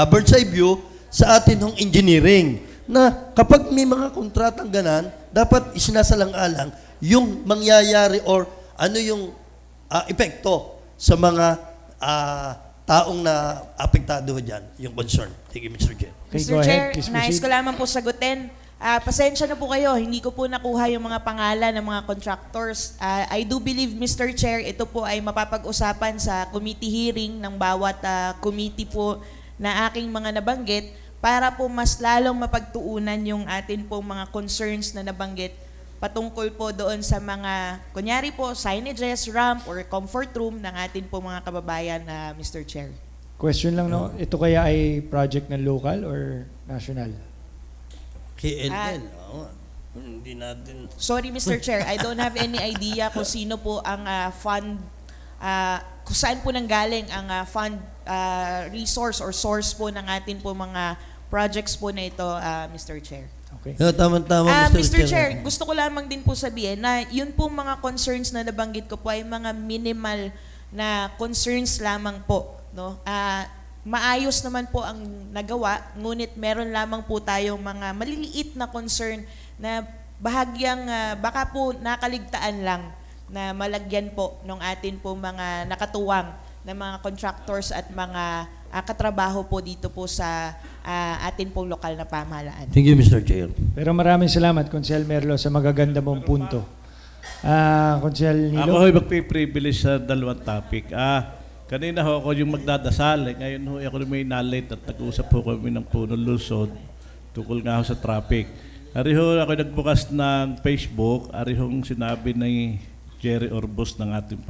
bird's eye view sa atin hong engineering na kapag may mga kontratang ganan, dapat isinasalang-alang yung mangyayari or ano yung epekto sa mga taong na apektado dyan, yung concern. Thank you, Mr. Chair. Okay, Mr. go Chair, ahead. Please nais proceed. ko lamang po sagutin. Pasensya na po kayo, hindi ko po nakuha yung mga pangalan ng mga contractors. I do believe, Mr. Chair, ito po ay mapapag-usapan sa committee hearing ng bawat committee po na aking mga nabanggit para po mas lalong mapagtuunan yung atin pong mga concerns na nabanggit patungkol po doon sa mga, kunyari po, signages, ramp, or comfort room ng atin po mga kababayan, Mr. Chair. Question lang, no? Ito kaya ay project ng local or national? KLN. Hindi natin... Sorry, Mr. Chair, I don't have any idea kung sino po ang fund, kung saan po nanggaling ang fund resource or source po ng atin po mga projects po na ito, Mr. Chair. Okay. Tama-tama, Mr. Chair, gusto ko lamang din po sabihin na yun po mga concerns na nabanggit ko po ay mga minimal na concerns lamang po. No? Maayos naman po ang nagawa, ngunit meron lamang po tayong mga maliliit na concern na bahagyang baka po nakaligtaan lang na malagyan po ng atin po mga nakatuwang na mga contractors at mga katrabaho po dito po sa atin pong lokal na pamahalaan. Thank you, Mr. Chair. Pero maraming salamat, Consel Merlo, sa magaganda mong punto. Consel Nilo? Ako ho'y magpiprivilege sa dalawang topic. Kanina ho ako yung magdadasal. Ngayon ho ako may nalate at nag-usap ho kami ng Puno Luzon tukol nga ho sa traffic. Ari ho ako nagbukas ng Facebook. Ari hong sinabi ni Jerry Orbos ng ating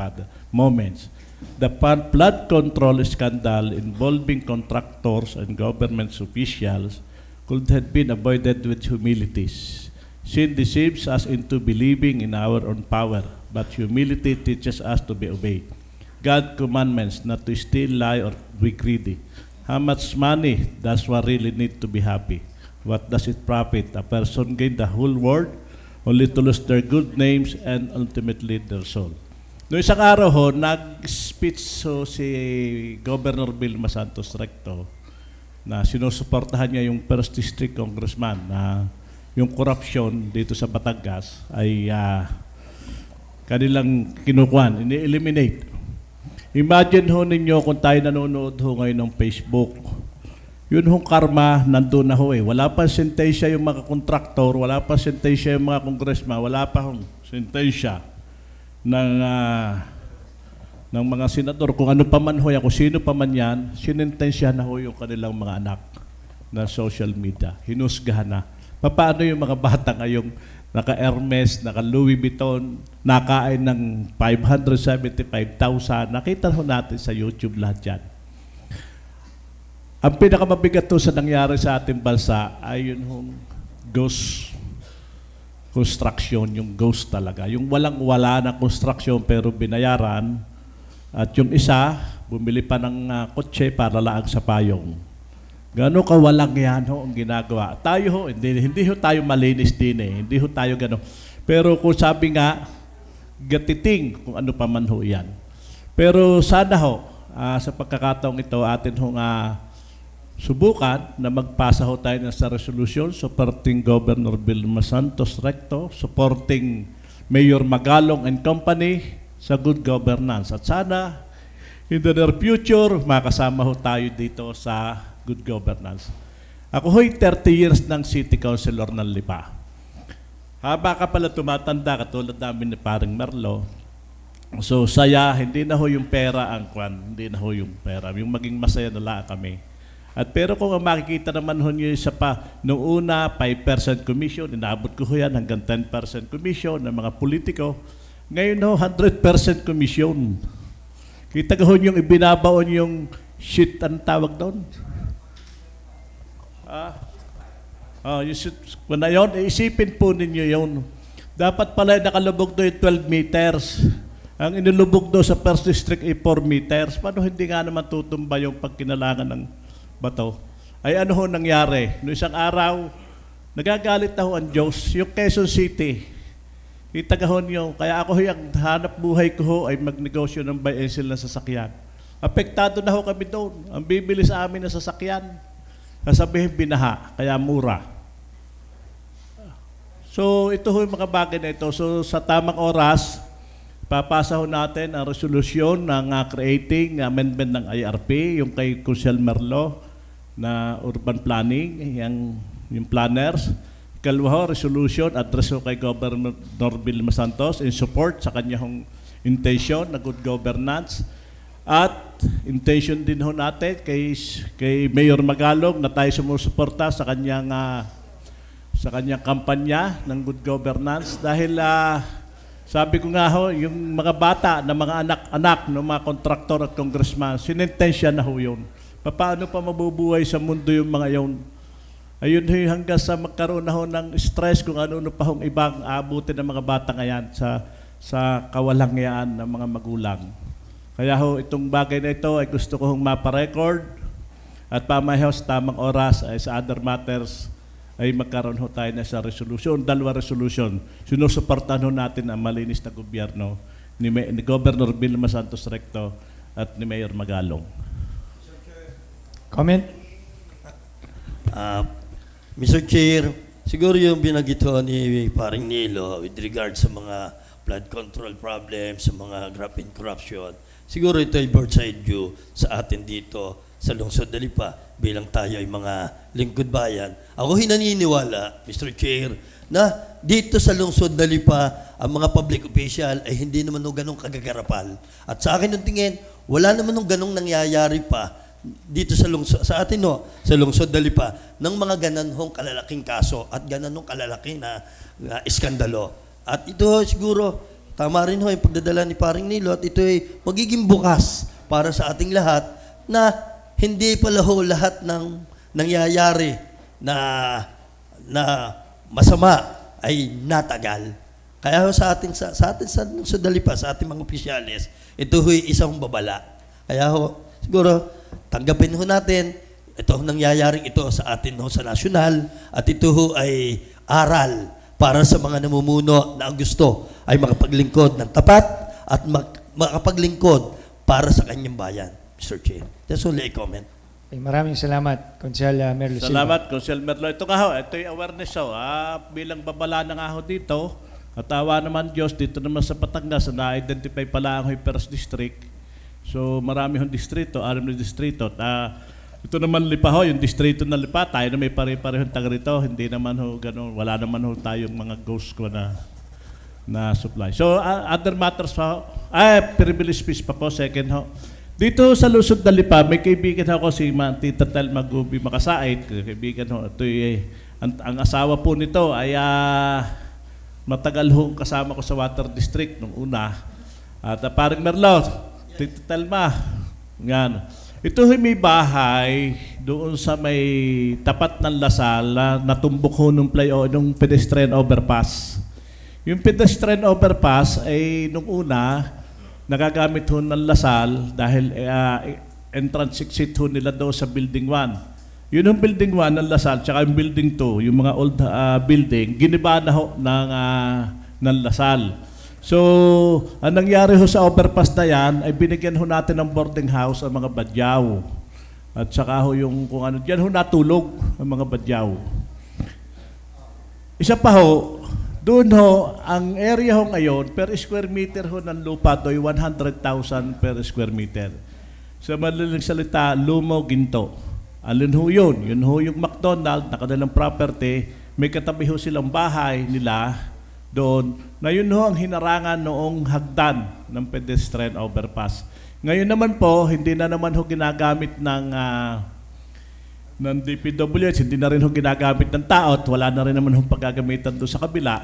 Moments. The flood control scandal involving contractors and government officials could have been avoided with humility. Sin deceives us into believing in our own power, but humility teaches us to be obeyed. God's commandments not to steal, lie, or be greedy. How much money does one really need to be happy? What does it profit? A person gain the whole world only to lose their good names and ultimately their soul. Noong isang araw ho, nag-speech so si Governor Vilma Santos Recto na sinusuportahan niya yung First District Congressman na yung corruption dito sa Batangas ay kanilang kinukuhan, ini-eliminate. Imagine ho ninyo kung tayo nanonood ho ngayon ng Facebook. Yun hong karma, nandun na ho eh. Wala pa sentensya yung mga kontraktor, wala pa sentensya yung mga congressman, wala pa hong sentensya ng mga senador. Kung ano pa man ho yan, kung sino pa man yan, sinentensya na ho yung kanilang mga anak na social media. Hinusgahan na. Paano yung mga bata ngayong naka-Hermes, naka-Louis Vuitton, nakain ng 575,000. Nakita ho natin sa YouTube lahat yan. Ang pinakamabigat to sa nangyari sa ating bansa ay yun hong ghost construction, yung ghost talaga. Yung walang-wala na construction pero binayaran. At yung isa, bumili pa ng kotse para laang sa payong. Gano'n kawalang yan ho ang ginagawa. Tayo ho, hindi ho tayo malinis din eh. Hindi ho tayo gano'n. Pero kung sabi nga, gatiting kung ano pa man ho yan. Pero sana ho, sa pagkakataong ito, atin hong subukan na magpasa ho tayo sa resolution supporting Governor Vilma Santos Recto, supporting Mayor Magalong and Company sa good governance. At sana, in the near future, makasama ho tayo dito sa good governance. Ako ho'y 30 years ng City Councilor ng Lipa. Haba ka pala tumatanda, katulad namin ni Paring Merlo. So, saya, hindi na ho yung pera ang kwan, hindi na ho yung pera. Yung maging masaya na lang kami. At pero kung makikita naman ho nyo isa pa, noong una, 5% commission, inabot ko ho yan hanggang 10% commission ng mga politiko. Ngayon ho, 100% commission. Kita ko ho yung ibinabaon yung shit, ang tawag doon? Yung shit, kung na yun, isipin po ninyo yun. dapat pala nakalubog doon yung 12 meters. Ang inilubog doon sa first district ay 4 meters. Paano hindi nga naman tutumba yung pagkinalangan ng bato? Ay ano ho nangyari? Noong isang araw, nagagalit na ho ang Diyos. Yung Quezon City, itagahon yung, kaya ako yung hanap buhay ko ho ay magnegosyo ng buy and sell ng sasakyan. Apektado na ho kami doon. Ang bibili sa amin ng sasakyan, sasabihin binaha, kaya mura. So ito ho yung mga bagay na ito. So sa tamang oras, papasa ho natin ang resolusyon ng creating amendment ng IRP, yung kay Crucial Merlo na urban planning, yung planners. Ikalawa ho, resolution, address ho kay Governor Vilma Santos in support sa kanyang intention na good governance. At intention din ho natin kay Mayor Magalog na tayo sumusuporta sa kanyang kampanya ng good governance dahil sabi ko nga ho, yung mga bata na mga anak-anak ng mga kontraktor at congressman, sinintensya na ho yun. Paano pa mabubuhay sa mundo yung mga yun? Ayun ho, hanggang sa magkaroon na ho ng stress kung ano pa hong ibang aabutin ng mga bata ngayon sa kawalangyaan ng mga magulang. Kaya ho, itong bagay na ito ay gusto ko hong maparecord at pamayaw sa tamang oras ay sa other matters ay magkaroon ho tayo na sa resolution, 2 resolution. Sinusuportahan ho natin ang malinis na gobyerno ni Governor Vilma Santos Recto at ni Mayor Magalong. Comment? Mr. Chair, siguro yung binagito ni Paring Nilo with regard sa mga flood control problems, sa mga graft and corruption, siguro ito ay bird's eye view sa atin dito sa lungsod ng Lipa bilang tayo ay mga lingkod bayan. Ako hinaniniwala, Mr. Chair, na dito sa lungsod ng Lipa, ang mga public official ay hindi naman ganong kagagarapal. At sa akin ng tingin, wala naman ganong nangyayari pa dito sa lungsod, sa atin sa lungsod ng Lipa, ng mga gananhong kalalaking kaso at gananhong kalalaking na iskandalo. At ito siguro, tama rin yung pagdadala ni Paring Nilo at ito ay magiging bukas para sa ating lahat na hindi pala ho lahat ng nangyayari na masama ay natagal. Kaya ho sa atin sa Dalipa, sa ating mga opisyalis, ito ho'y isang babala. Kaya ho, siguro, tanggapin ho natin, ito ang nangyayaring ito sa atin ho sa nasyonal, at ito ho ay aral para sa mga namumuno na ang gusto ay makapaglingkod ng tapat at makapaglingkod para sa kanyang bayan. Mr. Chair. That's only a comment. Maraming salamat, Consel Merlo Silva. Salamat, Consel Merlo. Ito nga ho, ito yung awareness ho. Bilang babala na nga ho dito, at awa naman Diyos, dito naman sa Batangas, na-identify pala ang first district. So marami hong distrito, 6 na distrito. Ito naman Lipa ho, yung distrito na Lipa, tayo na may pare-parehong taga rito. Hindi naman ho ganun, wala naman ho tayong mga ghost ko na supply. So other matters pa ho, privilege speech pa po, second ho. Dito sa Lungsod ng Lipa, may kaibigan ako si Tita Telma Gubi Makasait. Kaibigan ho, ito ang asawa po nito ay matagal ho kasama ko sa Water District nung una. At Paring Merlo, Tita Telma, yan. Ito may bahay doon sa may tapat ng Lasal na natumbok ho nung pedestrian overpass. Yung pedestrian overpass ay nung una, nagagamit ho ng Lasal dahil entrance exit ho nila doon sa building 1. Yun yung building 1 ng Lasal, tsaka yung building 2, yung mga old building, giniba na ho ng Lasal. So, ang nangyari ho sa overpass na yan, ay binigyan ho natin ng boarding house ang mga badyaw. At saka ho yung kung ano, dyan ho natulog ang mga badyaw. Isa pa ho, doon ho, ang area ho ngayon, per square meter ho ng lupa do'y 100,000 per square meter. Sa madaling salita, lumo, ginto. Alin ho yun? Yun ho yung McDonald's na kanilang property, may katabi ho silang bahay nila doon, na yun ho ang hinarangan noong hagdan ng pedestrian overpass. Ngayon naman po, hindi na naman ho ginagamit ng DPWH, hindi na rin ho ginagamit ng tao at wala na rin naman ho paggagamitan doon sa kabila.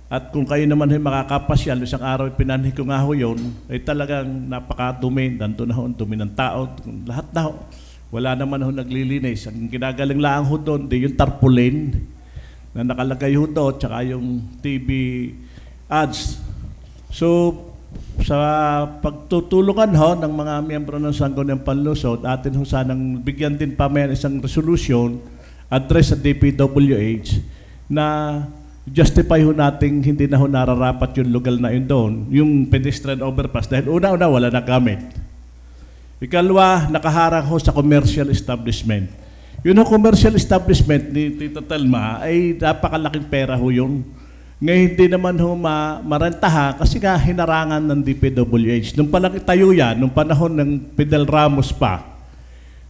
At kung kayo naman ho makakapasyal, isang araw pinanhin ko nga ho yun, ay talagang napakadumi, nandun na ho ang dumi ng tao, lahat na ho. Wala naman ho naglilinis. Ang ginagaling lang ho doon, di yung tarpaulin na nakalagay ho doon, tsaka yung TV ads. So, sa pagtutulungan ho ng mga miyembro ng Sangguniang Panlusod, atin ho sanang bigyan din pamayan isang resolution address sa DPWH na justify ho natin hindi na ho nararapat yung lugar na yun doon, yung pedestrian overpass, dahil una-una wala na gamit. Ikalwa, nakaharang ho sa commercial establishment. Yun ho commercial establishment ni Tita Telma ay napakalaking pera ho yung ngayon hindi naman ho marentaha kasi nga hinarangan ng DPWH. Nung palang itayo yan, nung panahon ng Fidel Ramos pa,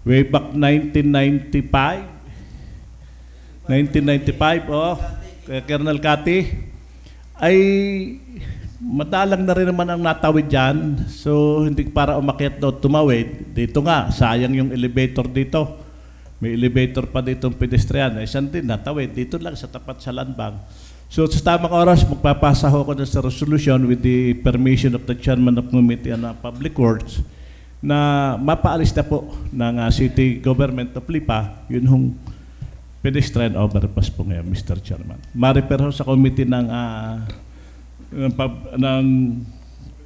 way back 1995, Colonel Cathy, ay madalang na rin naman ang natawid dyan. So, hindi para umakyat o tumawid. Dito nga, sayang yung elevator dito. May elevator pa dito ng pedestrian. Isang din, natawid. Dito lang sa tapat sa landbang. So, sa tamang oras, magpapasa ho ko sa resolution with the permission of the Chairman of Committee on Public Works na mapaalis na po ng City Government of Lipa yun hong pedestrian overpass po ngayon, Mr. Chairman. Ma-refer ho sa committee ng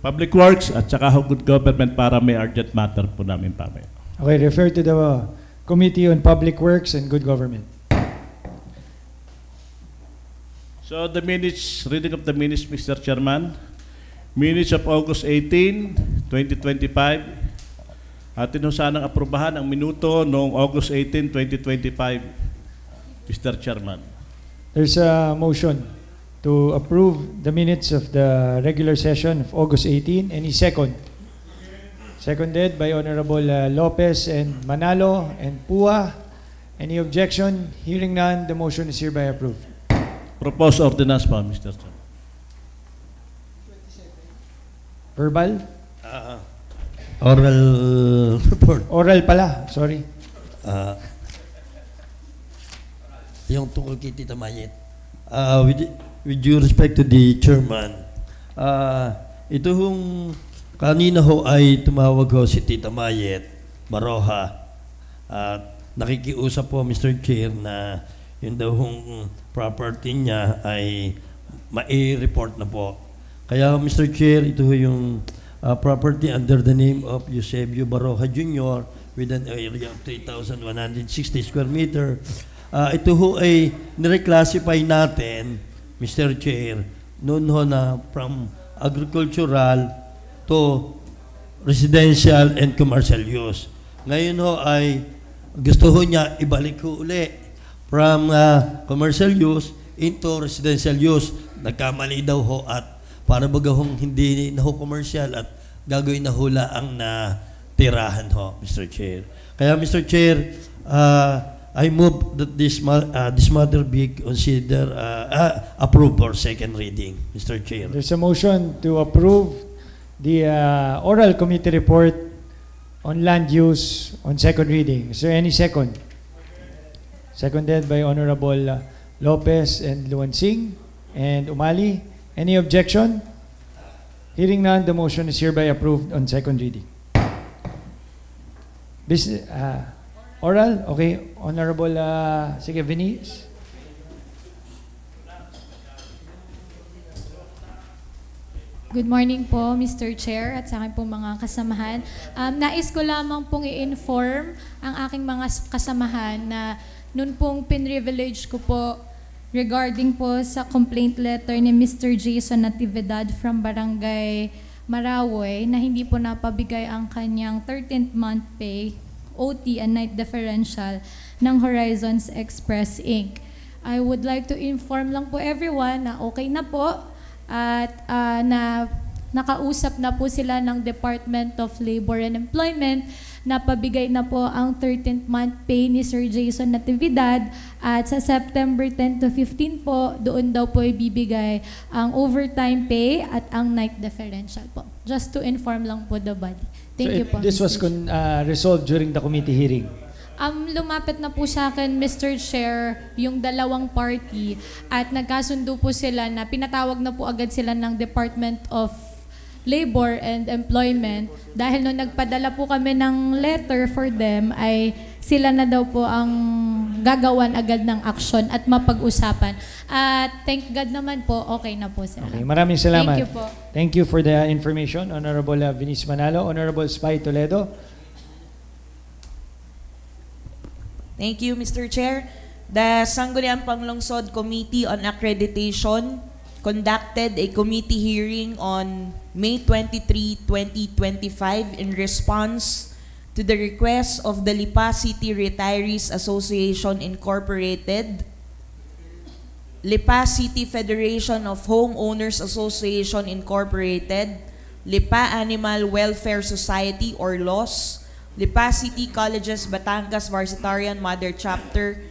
Public Works at saka ho Good Government para may urgent matter po namin pamaya. Okay, refer to the Committee on Public Works and Good Government. So the minutes, reading of the minutes, Mr. Chairman. Minutes of August 18, 2025. Atin ho sanang aprobahan ang minuto noong August 18, 2025, Mr. Chairman. There's a motion to approve the minutes of the regular session of August 18. Any second? Seconded by Honorable Lopez and Manalo and Pua. Any objection? Hearing none, the motion is hereby approved. Proposed ordinance pa, Mr. Chairman. Verbal? Oral report. Oral pala, sorry. Yung tungkol kay Tita Mayet. With due respect to the chairman, ito hong kanina ho ay tumawag ho si Tita Mayet Baroha at nakikiusap po Mr. Chair na yun daw hong property niya ay mai-report na po. Kaya Mr. Chair, ito yung property under the name of Eusebio Baroja Jr. with an area of 3,160 square meter. Ito ho ay nireclassify natin, Mr. Chair, noon ho na from agricultural to residential and commercial use. Ngayon ho ay gusto ho niya ibalik ho uli from commercial use into residential use. Nagkamali daw ho at para baga hong hindi na ho commercial at gagawin na hula ang natirahan ho, Mr. Chair. Kaya Mr. Chair, I move that this matter be considered approved for second reading, Mr. Chair. There's a motion to approve the oral committee report on land use on second reading. Is there any second? Seconded by Honorable Lopez and Luansing and Umali. Any objection? Hearing none, the motion is hereby approved on second reading. Oral? Okay. Honorable, sige, Venice. Good morning po, Mr. Chair, at sa aking pong mga kasamahan. Nais ko lamang pong i-inform ang aking mga kasamahan na noon pong pinrivilege ko po regarding po sa complaint letter ni Mr. Jason Natividad from Barangay Marawoy na hindi po napabigay ang kanyang 13th month pay, OT and night differential ng Horizons Express Inc. I would like to inform lang po everyone na okay na po at na nakausap na po sila ng Department of Labor and Employment. Napabigay na po ang 13th month pay ni Sir Jason Natividad at sa September 10 to 15 po, doon daw po ibibigay ang overtime pay at ang night differential po. Just to inform lang po the body. Thank you po. This was resolved during the committee hearing? Lumapit na po sa akin, Mr. Chair, yung dalawang party at nagkasundo po sila na pinatawag na po agad sila ng Department of Labor and Employment dahil nung nagpadala po kami ng letter for them ay sila na daw po ang gagawan agad ng aksyon at mapag-usapan. At thank God naman po, okay na po sila. Okay, maraming salamat. Thank you po. Thank you for the information, Honorable Vinice Manalo. Honorable Spy Toledo. Thank you, Mr. Chair. The Sangguniang Panglungsod Committee on Accreditation conducted a committee hearing on May 23, 2025 in response to the request of the Lipa City Retirees Association Incorporated, Lipa City Federation of Homeowners Association Incorporated, Lipa Animal Welfare Society or LOS, Lipa City Colleges Batangas Varsitarian Mother Chapter,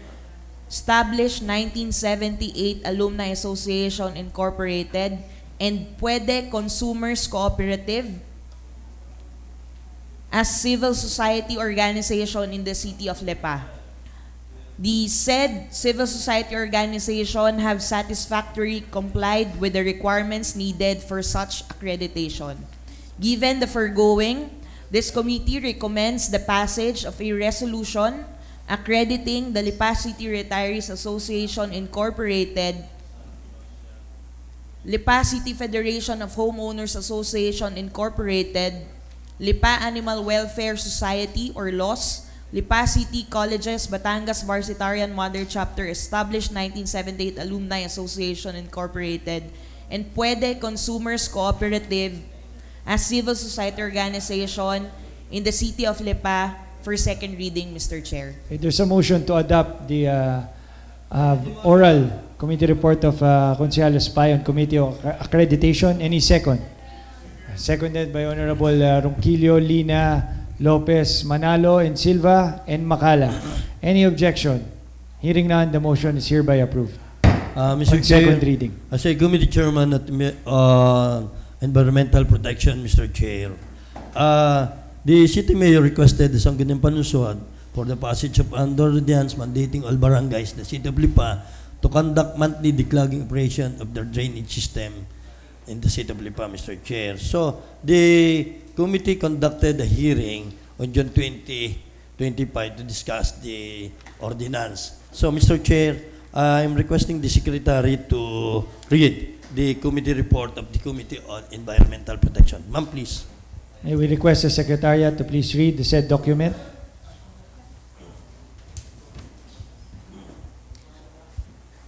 established 1978 Alumni Association Incorporated, and Pwede Consumers Cooperative as civil society organization in the city of Lipa. The said civil society organization have satisfactorily complied with the requirements needed for such accreditation. Given the foregoing, this committee recommends the passage of a resolution accrediting the Lipa City Retirees Association Incorporated, Lipa City Federation of Homeowners Association Incorporated, Lipa Animal Welfare Society or LOS, Lipa City Colleges Batangas Varsitarian Mother Chapter established 1978 Alumni Association Incorporated, and Pwede Consumers Cooperative as civil society organization in the city of Lipa for second reading, Mr. Chair. Okay, there's a motion to adopt the oral committee report of Consejero Spy on Committee of Accreditation. Any second? Seconded by Honorable Ronquillo, Lina, Lopez, Manalo, and Silva, and Macala. Any objection? Hearing none, the motion is hereby approved. Mr. On Chair, second reading. as a committee chairman at Environmental Protection, Mr. Chair, the city mayor requested the Sangguniang Panlungsod for the passage of an ordinance mandating all barangays, the city of Lipa, to conduct monthly declogging operation of their drainage system in the city of Lipa, Mr. Chair. So, the committee conducted a hearing on June 2025 to discuss the ordinance. So, Mr. Chair, I'm requesting the Secretary to read the committee report of the Committee on Environmental Protection. Ma'am, please. May we request the Secretariat to please read the said document.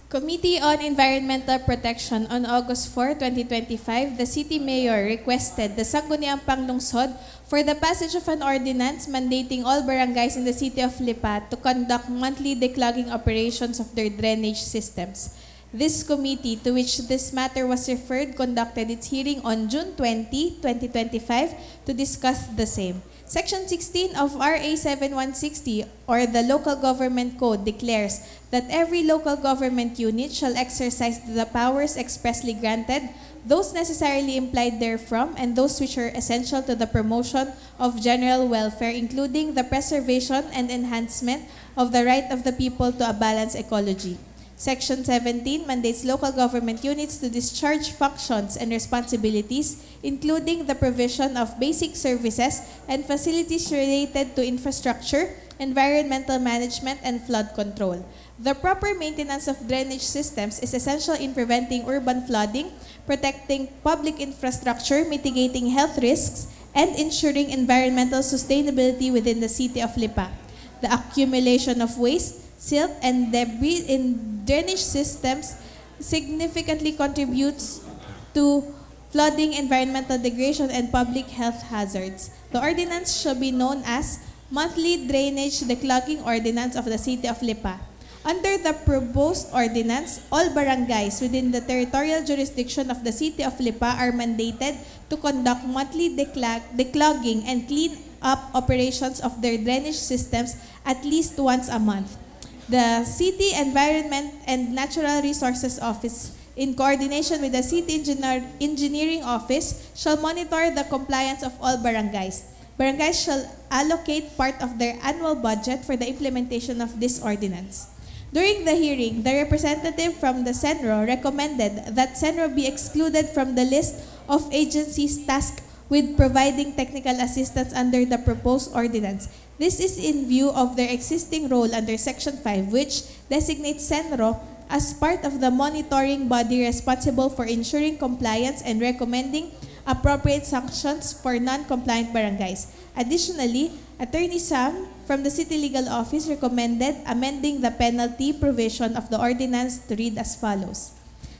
Committee on Environmental Protection on August 4, 2025, the City Mayor requested the Sangguniang Panglungsod for the passage of an ordinance mandating all barangays in the city of Lipa to conduct monthly declogging operations of their drainage systems. This committee, to which this matter was referred, conducted its hearing on June 20, 2025 to discuss the same. Section 16 of RA 7160 or the Local Government Code declares that every local government unit shall exercise the powers expressly granted, those necessarily implied therefrom, and those which are essential to the promotion of general welfare, including the preservation and enhancement of the right of the people to a balanced ecology. Section 17 mandates local government units to discharge functions and responsibilities, including the provision of basic services and facilities related to infrastructure, environmental management, and flood control. The proper maintenance of drainage systems is essential in preventing urban flooding, protecting public infrastructure, mitigating health risks, and ensuring environmental sustainability within the city of Lipa. The accumulation of waste, silt, and debris in drainage systems significantly contributes to flooding, environmental degradation, and public health hazards. The ordinance shall be known as Monthly Drainage Declogging Ordinance of the City of Lipa. Under the proposed ordinance, all barangays within the territorial jurisdiction of the City of Lipa are mandated to conduct monthly declogging and clean up operations of their drainage systems at least once a month. The City Environment and Natural Resources Office, in coordination with the City Engineering Office, shall monitor the compliance of all barangays. Barangays shall allocate part of their annual budget for the implementation of this ordinance. During the hearing, the representative from the CENRO recommended that CENRO be excluded from the list of agencies tasked with providing technical assistance under the proposed ordinance. This is in view of their existing role under Section 5, which designates CENRO as part of the monitoring body responsible for ensuring compliance and recommending appropriate sanctions for non-compliant barangays. Additionally, Attorney Sam from the City Legal Office recommended amending the penalty provision of the ordinance to read as follows: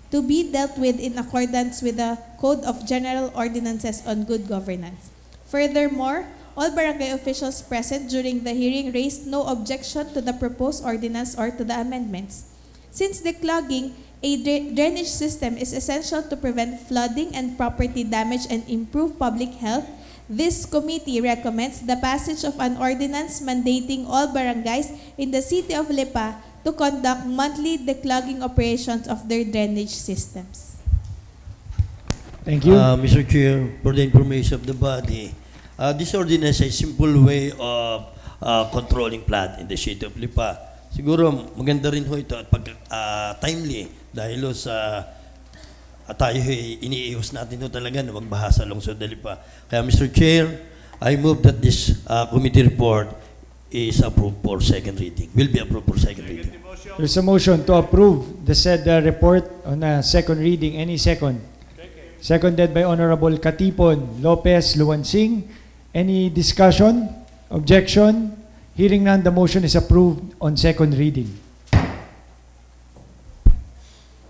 to be dealt with in accordance with the Code of General Ordinances on Good Governance. Furthermore, all barangay officials present during the hearing raised no objection to the proposed ordinance or to the amendments. Since declogging a drainage system is essential to prevent flooding and property damage and improve public health, this committee recommends the passage of an ordinance mandating all barangays in the city of Lipa to conduct monthly declogging operations of their drainage systems. Thank you. Mr. Chair, for the information of the body, this ordinance is a simple way of controlling flood in the city of Lipa. Siguro maganda rin ho ito at timely dahil sa tayo iniiwas natin ho talaga na magbaha sa lungsod ng Lipa. Kaya Mr. Chair, I move that this committee report is approved for second reading. Will be approved for second reading. There's a motion to approve the said report on second reading. Any second? Seconded by Honorable Katipon Lopez Luwansing. Any discussion? Objection? Hearing none, the motion is approved on second reading.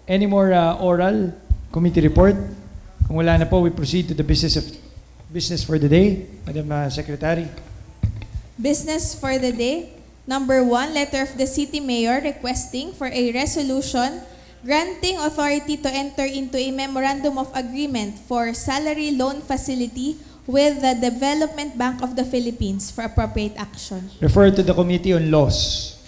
Any more oral committee report? Kung wala na po, we proceed to the business for the day. Madam Secretary. Business for the day. Number 1, letter of the City Mayor requesting for a resolution granting authority to enter into a memorandum of agreement for salary loan facility with the Development Bank of the Philippines for appropriate action. Refer to the Committee on Laws.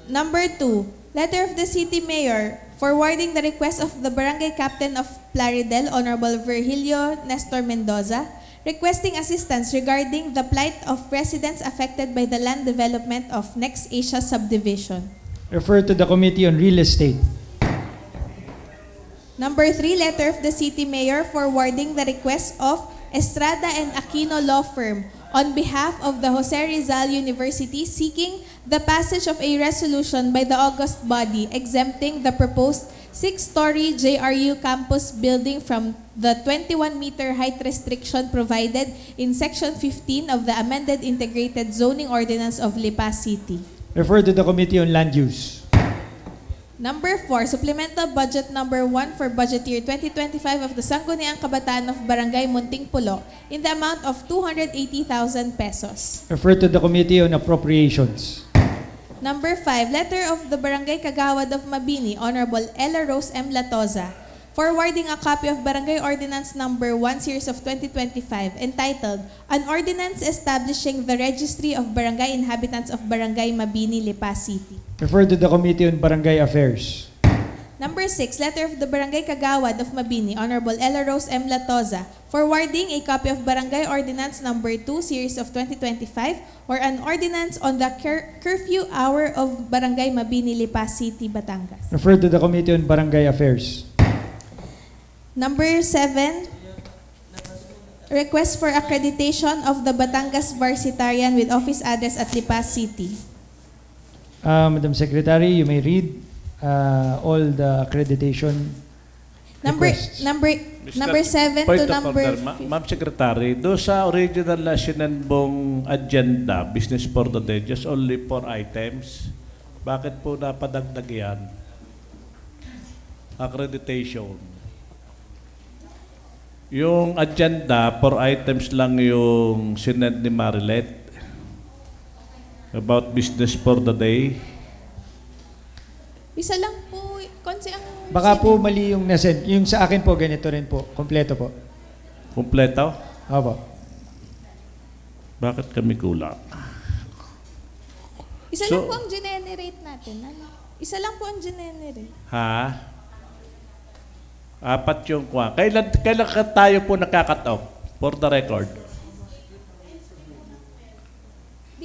Number 2, letter of the City Mayor forwarding the request of the Barangay Captain of Plaridel, Honorable Virgilio Nestor Mendoza, requesting assistance regarding the plight of residents affected by the land development of Next Asia Subdivision. Refer to the Committee on Real Estate. Number 3, letter of the City Mayor forwarding the request of Estrada and Aquino Law Firm on behalf of the Jose Rizal University seeking the passage of a resolution by the August body exempting the proposed 6-story JRU campus building from the 21-meter height restriction provided in Section 15 of the amended Integrated Zoning Ordinance of Lipa City. Refer to the Committee on Land Use. Number 4, Supplemental Budget Number 1 for Budget Year 2025 of the Sangguniang Kabataan of Barangay Munting Pulo in the amount of 280,000 pesos. Refer to the Committee on Appropriations. Number 5, letter of the Barangay Kagawad of Mabini, Honorable Ella Rose M. Latoza, forwarding a copy of Barangay Ordinance Number 1 Series of 2025 entitled An Ordinance Establishing the Registry of Barangay Inhabitants of Barangay Mabini, Lipa City. Refer to the Committee on Barangay Affairs. Number 6, letter of the Barangay Kagawad of Mabini, Honorable Ella Rose M. Latoza, forwarding a copy of Barangay Ordinance Number 2 Series of 2025 or an ordinance on the curfew hour of Barangay Mabini, Lipa City, Batangas. Refer to the Committee on Barangay Affairs. Number 7, request for accreditation of the Batangas Varsitarian with office address at Lipa City. Madam Secretary, you may read all the accreditation requests. Number 7 Point to of number order. Ma'am Secretary, do sa original na sinanbong agenda, business for the day, just only 4 items. Bakit po napadagdag yan? Accreditation. Yung agenda, 4 items lang yung sinend ni Marilet about business for the day. Isa lang po, konsi ang... Baka po mali yung nasend. Yung sa akin po, ganito rin po. Kompleto po. Kompleto? Opo. Bakit kami kulang? Isa lang po ang generate natin. Ano? Isa lang po ang generate. Ha? 4 yung kwa. Kailan tayo po nakaka-cut off? For the record.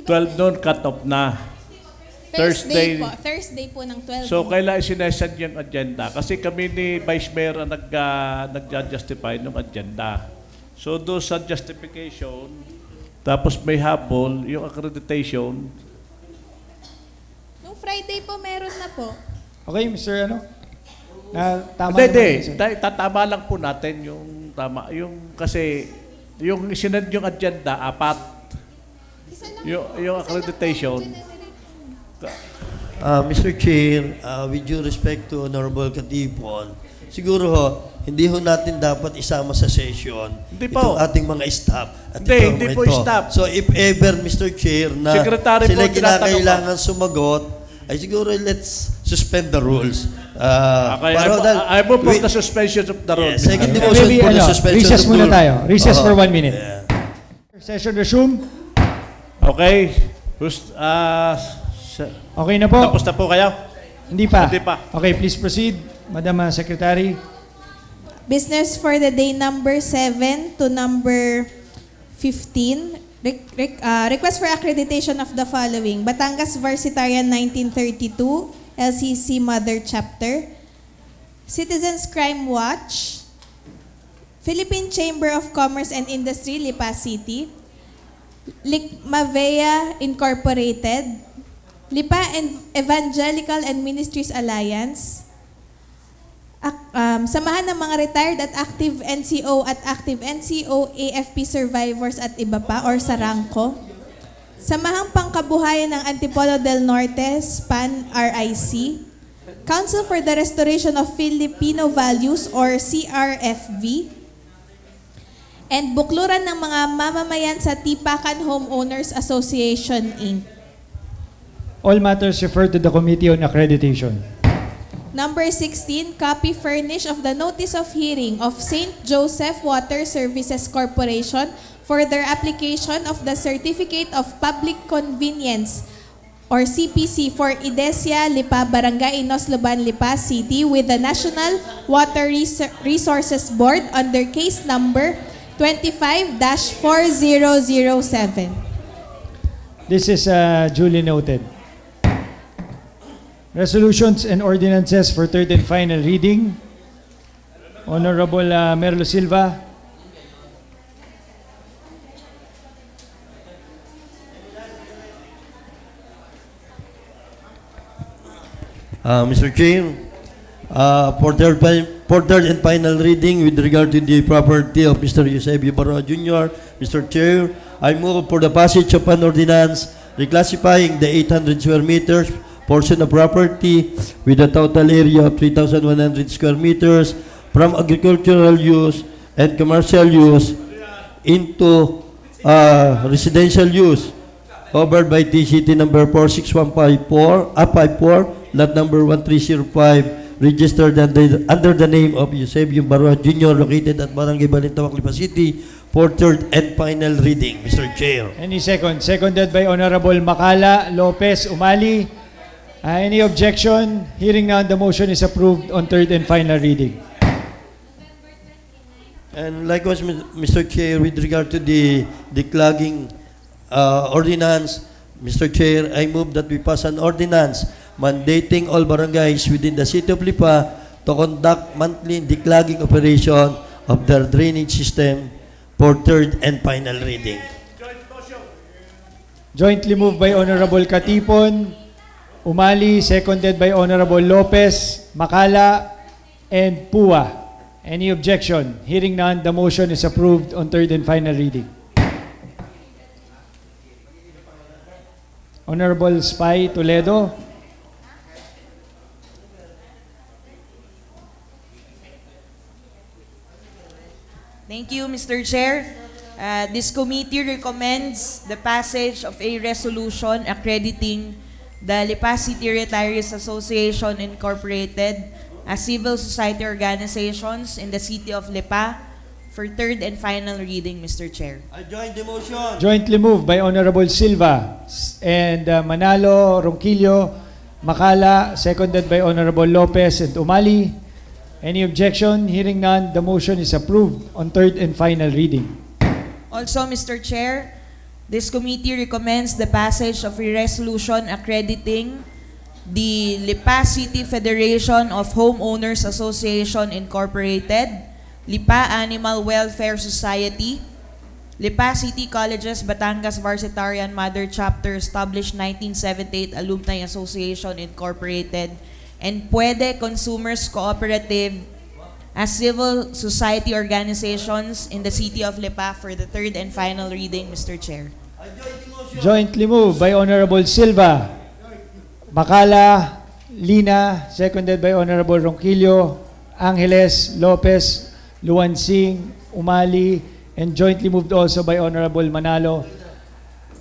12 noon cut off na. Thursday po ng 12. So, kailan sinesend yung agenda? Kasi kami ni Vice Mayor ang nag-justify ng agenda. So doon sa justification, tapos may habol, yung accreditation. Nung Friday po, meron na po. Okay, Mr. Ano? Na, tama Hindi. naman, sir. Tatama lang po natin yung tama. Yung kasi, yung sinad yung agenda, 4. Yung accreditation. Mr. Chair, with due respect to Honorable Katipon, siguro ho, hindi ho natin dapat isama sa session itong ating mga staff. At Hindi po staff. So if ever, Mr. Chair, na Secretary sila po, kinakailangan sumagot, ay siguro let's suspend the rules. Okay, I move for the suspension of the rules. Yes, second motion Maybe, for the suspension recess of muna rules. tayo. Recess for 1 minute. Yeah. Session resume. Okay. Okay na po? Tapos na po kayo? Hindi pa. Hindi pa. Okay, please proceed, Madam Secretary. Business for the day number 7 to number 15. Request for accreditation of the following. Batangas Varsitarian 1932, LCC Mother Chapter. Citizens Crime Watch. Philippine Chamber of Commerce and Industry, Lipa City. Mavea Incorporated. Lipa Evangelical and Ministries Alliance. Samahan ng mga retired at active NCO AFP survivors at iba pa or Sarangco. Samahang Pangkabuhayan ng Antipolo del Norte, SPAN RIC. Council for the Restoration of Filipino Values or CRFV. And bukluran ng mga mamamayan sa Tipakan Homeowners Association, Inc. All matters referred to the Committee on Accreditation. Number 16, copy furnish of the notice of hearing of St. Joseph Water Services Corporation for their application of the Certificate of Public Convenience or CPC for Idesia, Lipa, Barangay Inosloban, Lipa City with the National Water Resources Board under case number 25-4007. This is duly noted. Resolutions and ordinances for third and final reading. Honorable Merlo Silva. Mr. Chair, for third and final reading with regard to the property of Mr. Eusebio Barroa Jr., Mr. Chair, I move for the passage of an ordinance reclassifying the 800 square meters portion of property with a total area of 3,100 square meters from agricultural use and commercial use into residential use covered by TCT number 46154, lot number 1305, registered under the name of Eusebio Barroa Jr. located at Barangay Balintawak, Lipa City for third and final reading, Mr. Chair. Any second? Seconded by Honorable Macala, Lopez, Umali. Any objection? Hearing none, the motion is approved on third and final reading. And likewise, Mr. Chair, with regard to the declogging ordinance, Mr. Chair, I move that we pass an ordinance mandating all barangays within the city of Lipa to conduct monthly declogging operation of their drainage system for third and final reading. Jointly moved by Honorable Katipon, Umali, seconded by Honorable Lopez, Macala, and Pua. Any objection? Hearing none, the motion is approved on third and final reading. Honorable Spy Toledo. Thank you, Mr. Chair. This committee recommends the passage of a resolution accrediting the Lipa City Retirees Association Incorporated as civil society organizations in the city of Lipa for third and final reading, Mr. Chair. I join the motion. Jointly moved by Honorable Silva and Manalo, Ronquillo, Macala, seconded by Honorable Lopez and Umali. Any objection? Hearing none, the motion is approved on third and final reading. Also, Mr. Chair, this committee recommends the passage of a resolution accrediting the Lipa City Federation of Homeowners Association Incorporated Lipa Animal Welfare Society, Lipa City Colleges Batangas Varsitarian Mother Chapter established 1978 Alumni Association Incorporated, and Puede Consumers Cooperative as civil society organizations in the city of Lipa for the third and final reading, Mr. Chair. Jointly moved by Honorable Silva, Bacala, Lina, seconded by Honorable Ronquillo, Angeles, Lopez, Luansing, Umali, and jointly moved also by Honorable Manalo.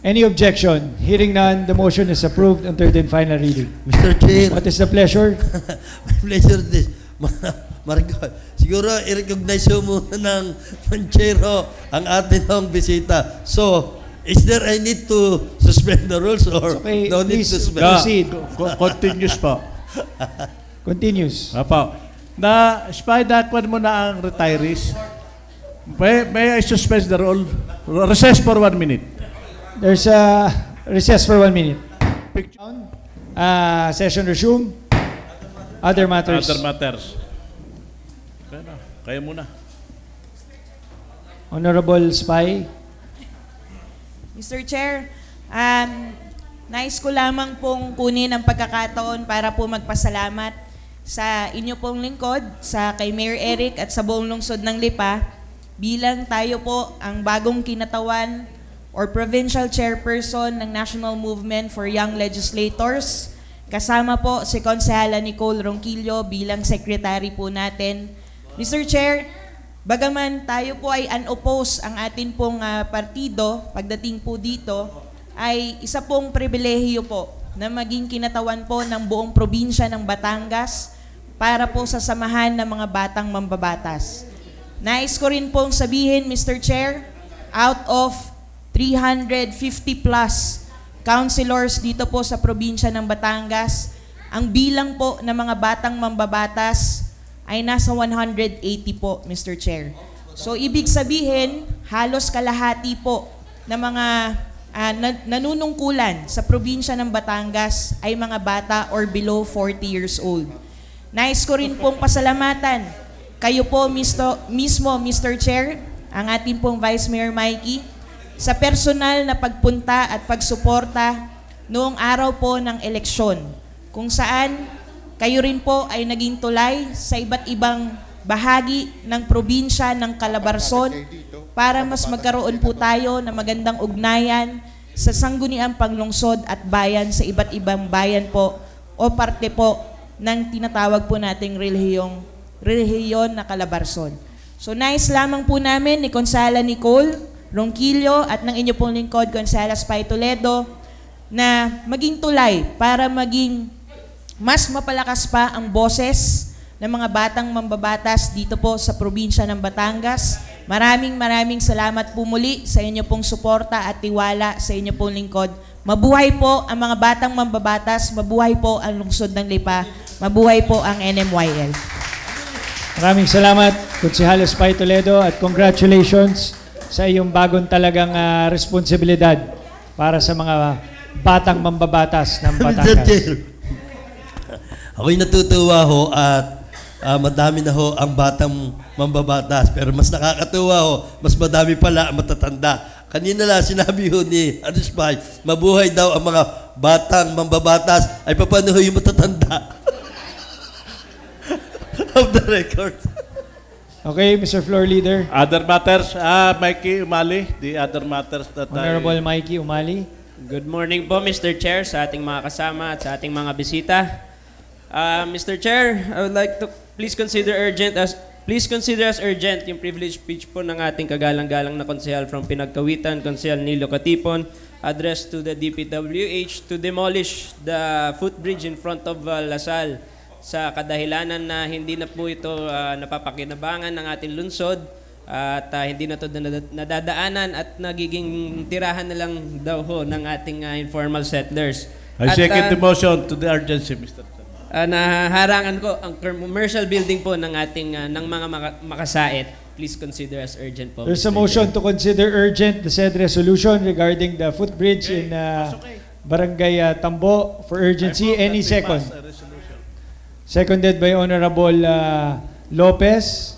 Any objection? Hearing none, the motion is approved on third and final reading. Mr. Chair. What is the pleasure? My pleasure this. Marco, siguro i-recognize mo muna ng Manchero ang ating bisita. So, is there a need to suspend the rules or okay, no need to suspend? Proceed. Continuous po. Continuous. Apo. Na, Spider, kwan mo na ang retirees. May I suspend the rule? Recess for 1 minute. There's a recess for 1 minute. Session resume. Other matters. Other matters. Kaya muna. Honorable Spy. Mr. Chair, nais ko lamang pong kunin ang pagkakataon para po magpasalamat sa inyo pong lingkod, sa kay Mayor Eric at sa buong lungsod ng Lipa, bilang tayo po ang bagong kinatawan or provincial chairperson ng National Movement for Young Legislators. Kasama po si Konsehala Nicole Ronquillo bilang secretary po natin. Mr. Chair, bagaman tayo po ay unopposed ang atin pong partido, pagdating po dito, ay isa pong pribilehiyo po na maging kinatawan po ng buong probinsya ng Batangas para po sa samahan ng mga batang mambabatas. Nais ko rin pong sabihin, Mr. Chair, out of 350 plus councilors dito po sa probinsya ng Batangas, ang bilang po ng mga batang mambabatas ay nasa 180 po, Mr. Chair. So, ibig sabihin, halos kalahati po ng mga nanunungkulan sa probinsya ng Batangas ay mga bata or below 40 years old. Nais ko rin pong pasalamatan kayo po mismo, Mr. Chair, ang ating pong Vice Mayor Mikey, sa personal na pagpunta at pagsuporta noong araw po ng eleksyon, kung saan kayo rin po ay naging tulay sa iba't ibang bahagi ng probinsya ng Calabarzon para mas magkaroon po tayo ng magandang ugnayan sa sangguniang panglungsod at bayan sa iba't ibang bayan po o parte po ng tinatawag po nating relihiyon na Calabarzon. So nais lamang po namin ni Konsala Nicole Ronquillo at ng inyo pong lingkod, Konsala Spy Toledo, na maging tulay para maging mas mapalakas pa ang boses ng mga batang mambabatas dito po sa probinsya ng Batangas. Maraming salamat po muli sa inyo pong suporta at tiwala sa inyo pong lingkod. Mabuhay po ang mga batang mambabatas, mabuhay po ang lungsod ng Lipa, mabuhay po ang NMYL. Maraming salamat, Konsehal Spy Toledo, at congratulations sa iyong bagong talagang responsibilidad para sa mga batang mambabatas ng Batangas. Ako'y natutuwa ho at madami na ho ang batang mambabatas, pero mas nakakatuwa ho, mas madami pala ang matatanda. Kanina lang sinabi ho ni Spy, mabuhay daw ang mga batang mambabatas, ay paano ho yung matatanda? Of the record. Okay, Mr. Floor Leader. Other matters, Mikey Umali, the other matters that Honorable Mikey Umali. Good morning po, Mr. Chair, sa ating mga kasama at sa ating mga bisita. Mr. Chair, I would like to please consider as urgent yung privilege speech po ng ating kagalang-galang na konsehal from Pinagkawitan, Konsehal Nilo Katipon, addressed to the DPWH to demolish the footbridge in front of Lasal sa kadahilanan na hindi na po ito napapakinabangan ng ating lungsod at hindi na ito nadadaanan at nagiging tirahan na lang daw ho ng ating informal settlers. I second the motion to the urgency, Mr. Chair. Naharangan ko ang commercial building po ng ating ng mga makasait. Please consider as urgent po. There's a motion to consider urgent the said resolution regarding the footbridge in Barangay Tambo for urgency. Any second? Seconded by Honorable Lopez.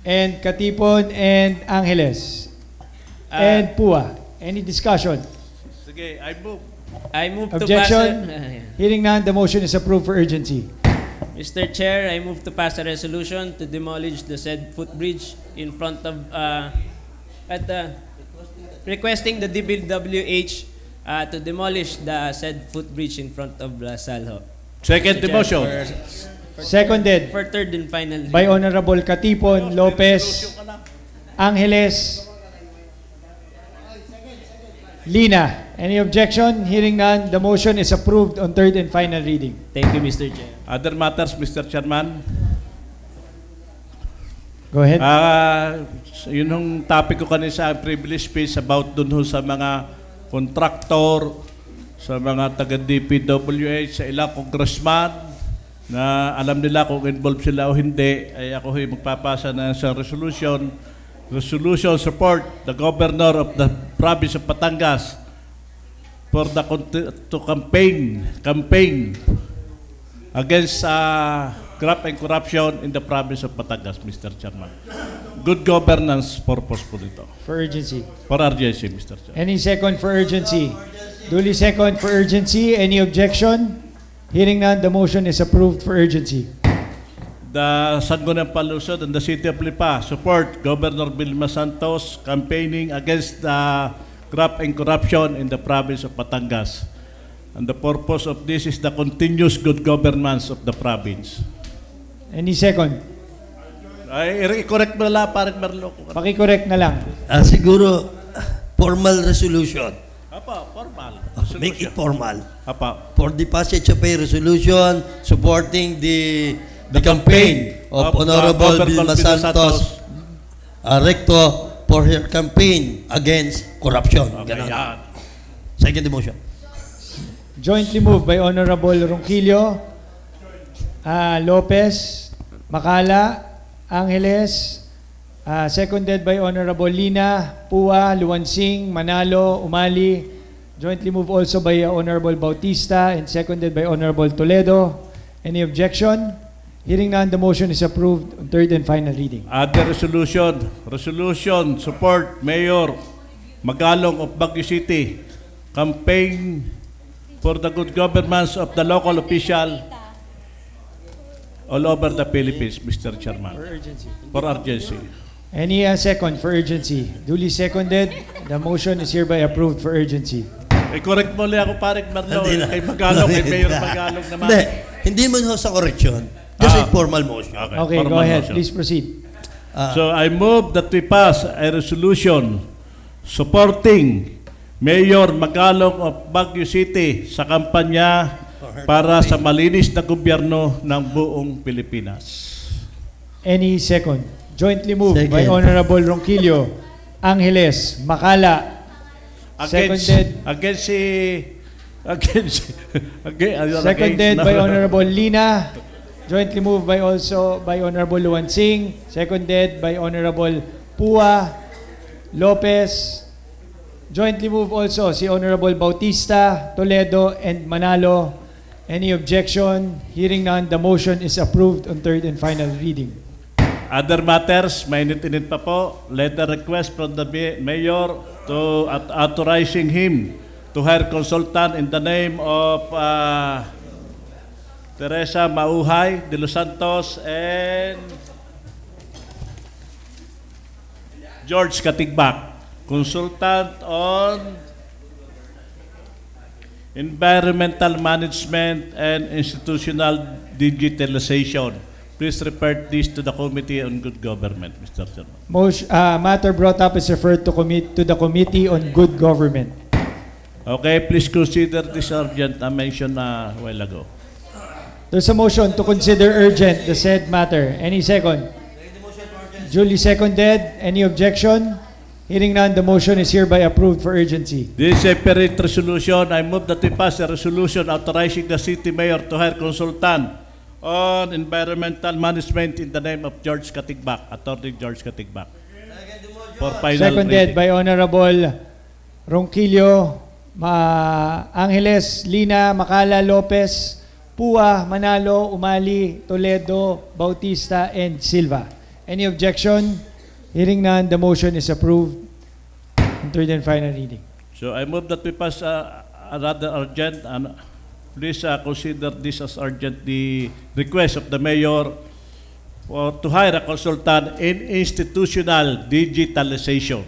and Katipon and Angeles and Pua. Any discussion? Sige, I move. I move to pass. Objection? Hearing none, the motion is approved for urgency. Mr. Chair, I move to pass a resolution to demolish the said footbridge in front of requesting the DPWH to demolish the said footbridge in front of La Salho. Second the motion. Seconded For third and final by Honorable Katipon, Lopez, Angeles, Lina. Any objection? Hearing none, the motion is approved on third and final reading. Thank you, Mr. Chair. Other matters, Mr. Chairman? Go ahead. Yun yung topic ko kanina sa privilege speech about dun ho sa mga kontraktor, sa mga taga-DPWH, sa ilang congressman na alam nila kung involved sila o hindi, ay ako ay magpapasa na sa resolution support the governor of the province of Batangas for the to campaign against graft and corruption in the province of Batangas, Mr. Chairman. Good governance purpose po dito. For urgency. For urgency, Mr. Chairman. Any second for urgency? Duly second for urgency. Any objection? Hearing none, the motion is approved for urgency. The Sangguniang Panlungsod and the City of Lipa support Governor Vilma Santos campaigning against the graft and corruption in the province of Batangas. And the purpose of this is the continuous good governance of the province. Any second? Ay, i-correct mo na lang, parang Merlo. Paki-correct na lang. Siguro, formal resolution. Apa, formal. Make it formal. Apa. For the passage of a resolution supporting the campaign of Honorable Vilma Santos, Recto, for her campaign against corruption. Okay, yan. Second motion. Jointly moved by Honorable Ronquillo, Lopez, Macala, Angeles, seconded by Honorable Lina, Pua, Luwansing, Manalo, Umali, jointly moved also by Honorable Bautista and seconded by Honorable Toledo. Any objection? Hearing none, the motion is approved on third and final reading. Other resolution support Mayor Magalong of Baguio City campaign for the good governance of the local official all over the Philippines, Mr. Chairman. For urgency. For urgency. Any second for urgency? Duly seconded. The motion is hereby approved for urgency. I-correct mo lang ako, parang Merlo. Kay Magalong, kay Mayor Magalong naman. Hindi mo sa correction. Just a formal motion. Okay, go ahead. Motion. Please proceed. So I move that we pass a resolution supporting Mayor Magalong of Baguio City sa kampanya para sa malinis na gobyerno ng buong Pilipinas. Any second? Jointly moved by Honorable Ronquillo, Angeles, Macala. Seconded by Honorable Lina. Jointly moved by Honorable Luwansing. Seconded by Honorable Pua, Lopez. Jointly moved also si Honorable Bautista, Toledo, and Manalo. Any objection? Hearing none, the motion is approved on third and final reading. Other matters, mainit-init pa po. Letter request from the Mayor to authorizing him to hire consultant in the name of Teresa Mauhay de Los Santos and George Katigbak, consultant on environmental management and institutional digitalization. Please refer this to the Committee on Good Government, Mr. Chairman. Matter brought up is referred to the Committee on Good Government. Okay, please consider this urgent I mentioned a while ago. There's a motion to consider urgent the said matter. Any second? Duly seconded. Any objection? Hearing none, the motion is hereby approved for urgency. This is a separate resolution. I move that we pass a resolution authorizing the city mayor to hire consultant on environmental management in the name of George Katigbak, Attorney George Katigbak. For final seconded reading. by Honorable Ronquillo, Angeles, Lina, Macala, Lopez, Pua, Manalo, Umali, Toledo, Bautista, and Silva. Any objection? Hearing none, the motion is approved in third and final reading. So I move that we pass another urgent and please consider this as urgent, the request of the mayor to hire a consultant in institutional digitalization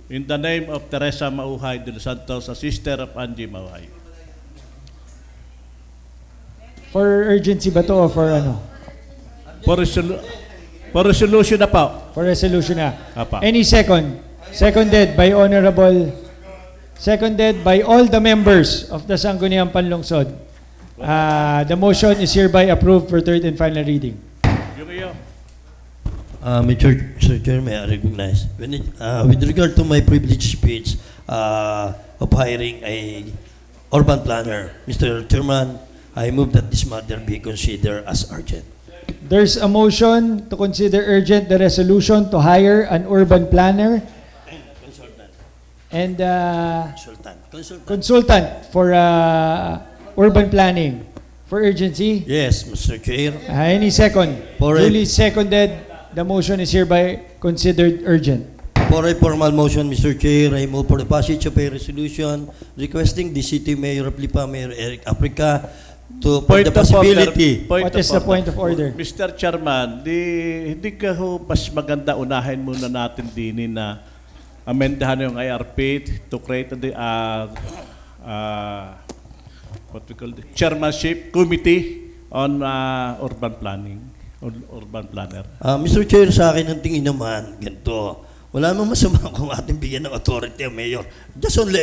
in the name of Teresa Mauhay de los Santos, a sister of Angie Mauhay. For urgency ba to o for ano? For resolution na po. For resolution na. Apa. Any second? Seconded by all the members of the Sangguniang Panlungsod. The motion is hereby approved for third and final reading. Mr. Chair, may I recognize? With regard to my privileged speech of hiring a urban planner, Mr. Chairman, I move that this matter be considered as urgent. There's a motion to consider urgent the resolution to hire an urban planner and consultant for urban planning for urgency. Yes, Mr. Chair. Any second? Duly seconded. The motion is hereby considered urgent. For a formal motion, Mr. Chair, I move for the passage of a resolution requesting the City Mayor of Lipa, Mayor Eric Africa, for the possibility. What is the point of order? Mr. Chairman, hindi ka ho mas maganda unahin muna natin din na amendahan yung IRP to create the what we call the chairmanship committee on urban planning, urban planner. Mr. Chair, sa akin ang tingin naman, ganito, wala namang masama kung ating bigyan ng authority ang mayor. Just only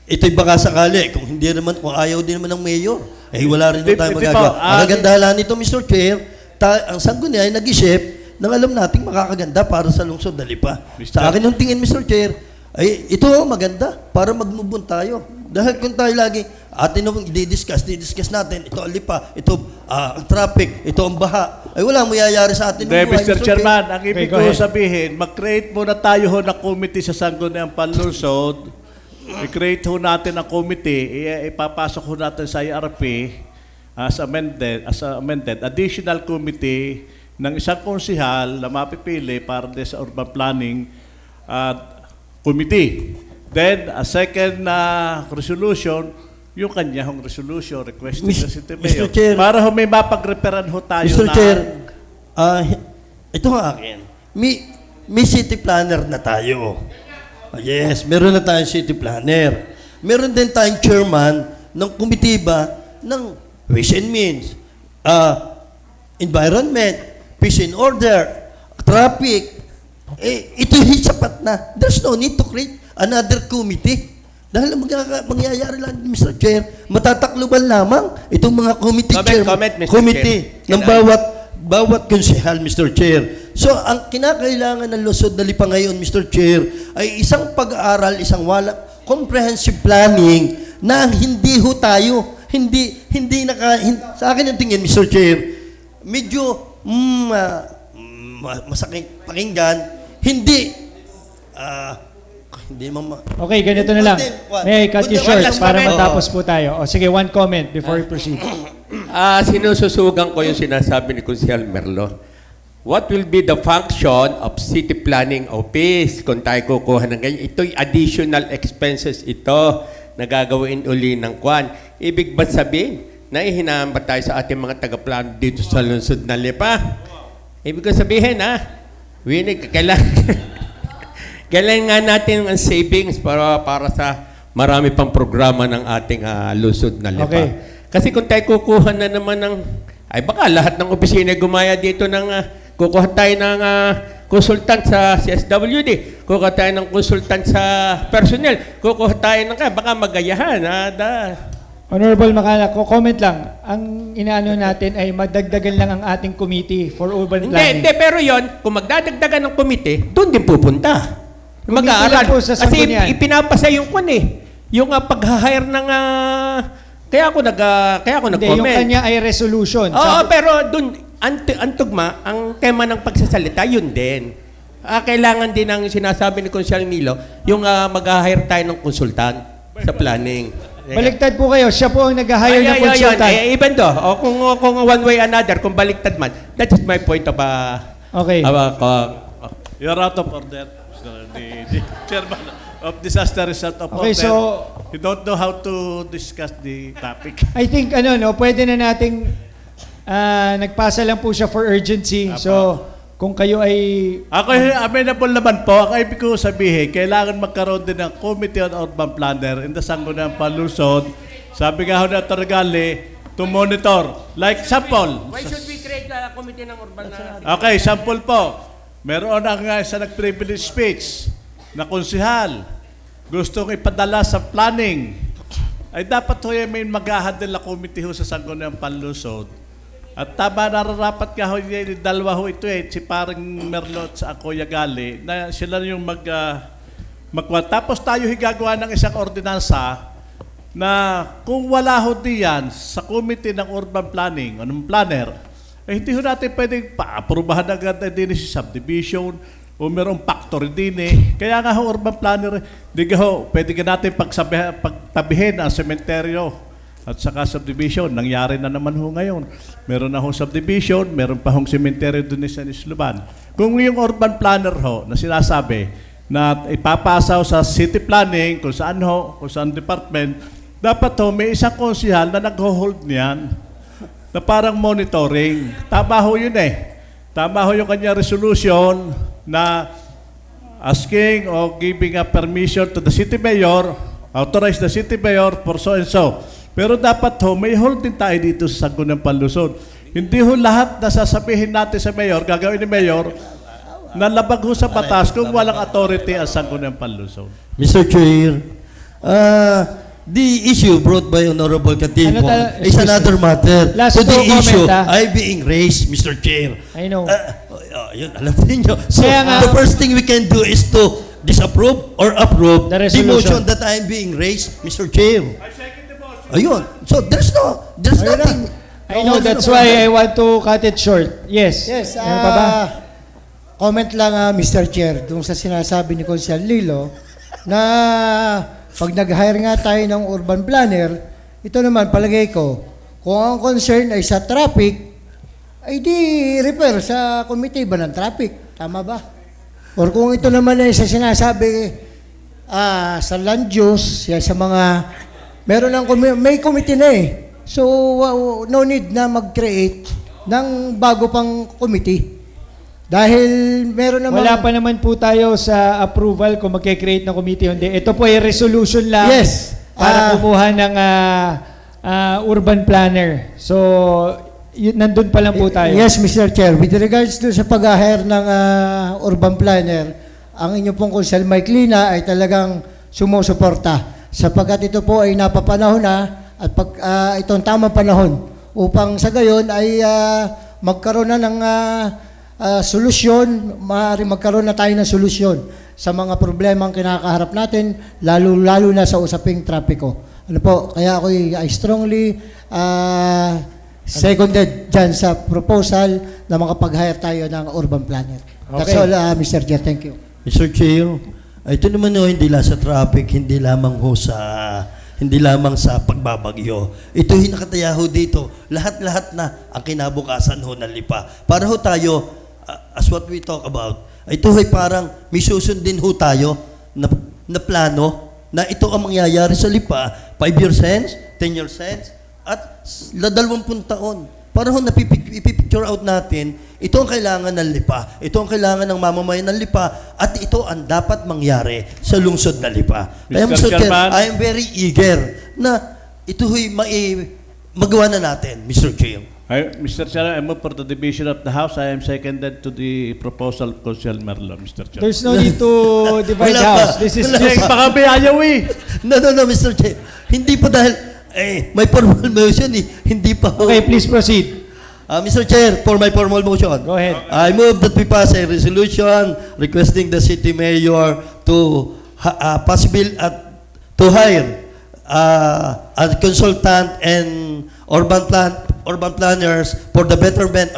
ito'y baka sakali, kung hindi naman, kung ayaw din naman ng mayor, wala rin na tayo magagawa. Ang kagandahan nito, Mr. Chair, ang Sangguniang ay nag-isip nang alam nating makakaganda para sa lungsod na Lipa. Sa akin yung tingin, Mr. Chair, ay ito maganda para mag-move on tayo. Dahil kung tayo lagi, atin naman i-discuss natin, ito ang Lipa, ito ang traffic, ito ang baha, ay wala mayayari sa atin. Mr. Chairman, ang ibig ko sabihin, mag-create muna tayo ho na committee sa Sangguniang Panlungsod. I-create ho natin ang committee, ipapasok ho natin sa IRP as amended, additional committee ng isang konsihal na mapipili para sa urban planning committee. Then, a second resolution, yung kanyang resolution requesting sa City Mayor. Para ho may mapag-referan ho tayo Mr. Chair, ito ang akin. May city planner na tayo. Yes, meron na tayong city planner. Meron din tayong chairman ng komitiba ng Ways and Means, environment, peace and order, traffic. Ito'y sapat na. There's no need to create another committee. Dahil mangyayari lang, Mr. Chair, matatakluban lamang itong mga committee ng bawat konsehal, Mr. Chair. So, ang kinakailangan ng lungsod na Lipa ngayon, Mr. Chair, ay isang pag-aaral, comprehensive planning na hindi ho tayo, sa akin ang tingin, Mr. Chair, medyo masakit pakinggan, Okay, ganito na lang. May I cut you short para matapos po tayo. Sige, one comment before we proceed. Sinususugan ko yung sinasabi ni Konsehal Merlo. What will be the function of city planning office kung tayo kukuha ng ganyan? Ito'y additional expenses ito na gagawin uli ng kwan. Ibig ba sabihin, nahihinaan ba tayo sa ating mga taga-plano dito sa lungsod na Lipa? Ibig ko sabihin, kailangan nga natin ang savings para sa marami pang programa ng ating lungsod na Lipa. Okay. Kasi kung tayo kukuha na naman baka lahat ng opisina gumaya dito ng kukuha tayo ng consultant sa CSWD, kukuha tayo ng consultant sa personnel, kukuha tayo ng baka magayahan. Honorable Macala, comment lang. Ang inaano natin ay madagdagan lang ang ating committee for urban planning. Hindi, pero yon kung magdadagdagan ng committee, doon din pupunta. Mag-aaral. Kasi ipinapasa yung yung pag-hire ng kaya ako nag-comment. Yung kanya ay resolution. Oo, pero doon antugma, ang tema ng pagsasalita, yun din. Kailangan din ang sinasabi ni Konsehal Milo, yung mag-hire tayo ng consultant sa planning. Baliktad po kayo. Siya po ang nag-hire ng consultant. Even though, kung one way another, kung baliktad man, that is my point of... Okay. You're out of order, Mr. The chairman of Disaster Result of Okay, Order. so... You don't know how to discuss the topic. I think, pwede na nating nagpasa lang po siya for urgency. So, kung kayo ay... Ako amenable naman po. Ang ibig ko sabihin, kailangan magkaroon din ng Committee on Urban Planner in the Sangguniang Panlungsod. Sabi nga ho na Torgali, to monitor. Like sample. Why should we create a committee ng urban na... Okay, sample po. Meron ang isa nag-privilege speech na konsihal. Gustong ipadala sa planning. Ay dapat ho may mag-ahadil na committee ho sa Sangguniang Panlungsod. At tama nararapat ka ho, dalawa ho ito si parang Merlo at sa Akuya Gali, na sila yung magkuha. Tapos tayo higagawa ng isang ordinansa na kung wala ho diyan sa committee ng urban planning, anong planner, hindi ho natin pwedeng pa-aprobahan agad din si subdivision o merong factory din Kaya nga ho urban planner, pwede ka natin pagtabihin ang sementeryo at saka subdivision. Nangyari na naman ho ngayon. Meron na ho subdivision, meron pa hong sementeryo doon sa Nisluban. Kung yung urban planner ho na sinasabi na ipapasa ho sa city planning, kung saan department, dapat ho may isang konsihal na nag-hold niyan na parang monitoring. Tama ho yun Tama ho yung kanya resolution na asking or giving a permission to the city mayor, authorize the city mayor for so and so. Pero dapat ho, may hold din tayo dito sa Sangguniang Panlungsod. Hindi ho lahat na sasabihin natin sa mayor, gagawin ni mayor, na labag ho sa batas kung walang authority ang Sangguniang Panlungsod. Mr. Chair, the issue brought by Honorable Katilpo is another matter. So the issue ay being raised, Mr. Chair. I know. Yun, alam niyo. So the first thing we can do is to disapprove or approve the motion that I am being raised, Mr. Chair. Ayun. So there's nothing. I know, that's why I want to cut it short. Yes. Yes. Pa ba? Comment lang, Mr. Chair, dun sa sinasabi ni Consiel Lilo na pag nag-hire nga tayo ng urban planner, ito naman, palagay ko, kung ang concern ay sa traffic, ay di refer sa committee ba ng traffic? Tama ba? Or kung ito naman ay sa sinasabi sa land use, sa mga may committee na So, no need na mag-create ng bago pang committee. Dahil meron naman... Wala pa naman po tayo sa approval kung mag-create ng committee. Hindi. Ito po ay resolution lang para kumuha ng urban planner. So, nandun pa lang po tayo. Yes, Mr. Chair. With regards to sa pag-hire ng urban planner, ang inyo pong Consiel Mike Lina ay talagang sumusuporta. Sapagkat ito po ay napapanahon na at itong tamang panahon upang sa gayon ay magkaroon na ng solusyon, maaaring magkaroon na tayo ng solusyon sa mga problemang kinakaharap natin, lalo na sa usaping trapiko. Ano po, kaya ako I strongly seconded dyan sa proposal na makapag-hire tayo ng urban planner. That's all, Mr. Chair. Thank you. Mr. Chair, ito naman hindi lang sa traffic, hindi lamang sa pagbabagyo. Ito nakataya ho dito, lahat-lahat na ang kinabukasan ho ng lipa. Para ho tayo, as what we talk about, ito ay parang may susundin ho tayo na plano na ito ang mangyayari sa lipa, 5-year sense, 10-year sense, at 20 taon. Para ho ipipicture out natin, ito ang kailangan ng lipa, ito ang kailangan ng mamamayan ng lipa, at ito ang dapat mangyari sa lungsod na lipa. Kaya Mr. Chair, I am very eager na ito ho'y magawa na natin, Mr. Chair. Mr. Chair, I move for the division of the House. I am seconded to the proposal of Consiel Merlo, Mr. Chair. There's no need to divide the House. This is just... Baka may ayaw No, Mr. Chair. Hindi pa dahil... may formal motion hindi pa. Okay, please proceed. Mr. Chair, for my formal motion. Go ahead. I move that we pass a resolution requesting the city mayor to to hire a consultant and urban planners for the betterment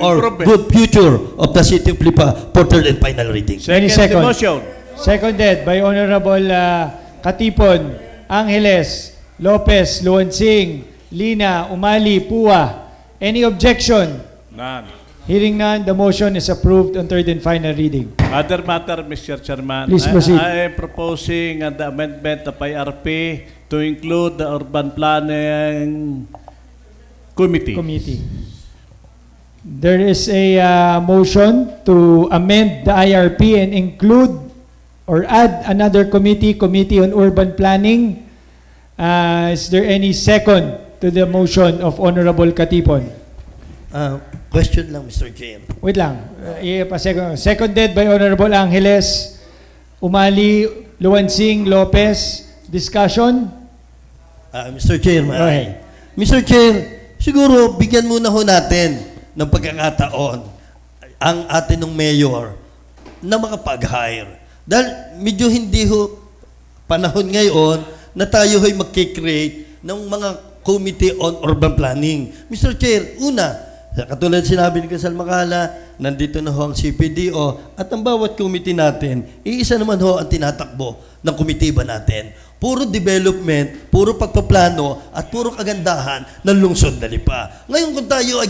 or good future of the city of Lipa for third and final reading. Seconded by Honorable Katipon Angeles. Lopez, Luansing, Lina, Umali, Pua. Any objection? None. Hearing none, the motion is approved on third and final reading. Other matter, Mr. Chairman. Please proceed. I am proposing the amendment of IRP to include the Urban Planning Committee. There is a motion to amend the IRP and include or add another committee on urban planning. Is there any second to the motion of Honorable Katipon? Question lang, Mr. Chair. Wait lang. Seconded by Honorable Angeles, Umali, Luansing, Lopez. Discussion? Mr. Chairman. Go ahead. Mr. Chair, siguro bigyan muna ho natin ng pagkakataon ang atin ng mayor na makapag-hire. Dahil medyo hindi ho panahon ngayon na tayo ho'y mag-create ng mga committee on urban planning. Mr. Chair, una, katulad sinabi ni Kasal Makala, nandito na ho ang CPDO at ang bawat committee natin, iisa naman ho ang tinatakbo ng komitiba natin. Puro development, puro pagpaplano, at puro kagandahan ng lungsod na Lipa. Ngayon kung tayo ay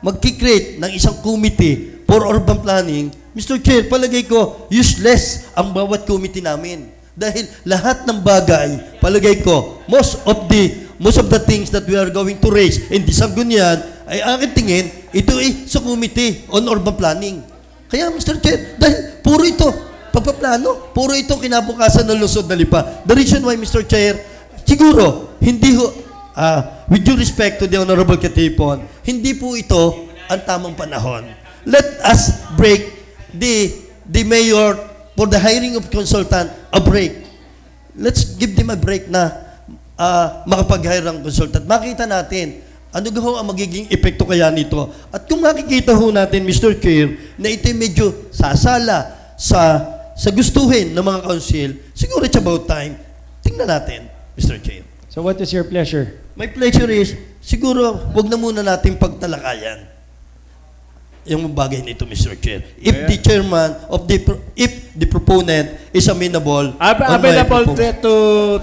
mag-create ng isang committee for urban planning, Mr. Chair, palagay ko, useless ang bawat committee namin. Dahil lahat ng bagay, palagay ko, most of the things that we are going to raise in the Sangguniang ay aking tingin, ito ay sa committee on urban planning. Kaya, Mr. Chair, dahil puro ito, pagpaplano, puro ito kinabukasan ng lungsod na Lipa. The reason why, Mr. Chair, siguro, hindi ho, with due respect to the Honorable Katipon, hindi po ito ang tamang panahon. Let us break the mayor for the hiring of consultant a break. Let's give them a break na makapag-hire ng consultant. Makita natin ano ho ang magiging epekto kaya nito. At kung makikita ho natin, Mr. Chair, na ito medyo sasala sa gustuhin ng mga council, siguro it's about time. Tingnan natin, Mr. Chair. So what is your pleasure? My pleasure is, siguro, wag na muna natin pagtalakayan yung bagay nito, Mr. Chair. If the chairman if the proponent is amenable, amenable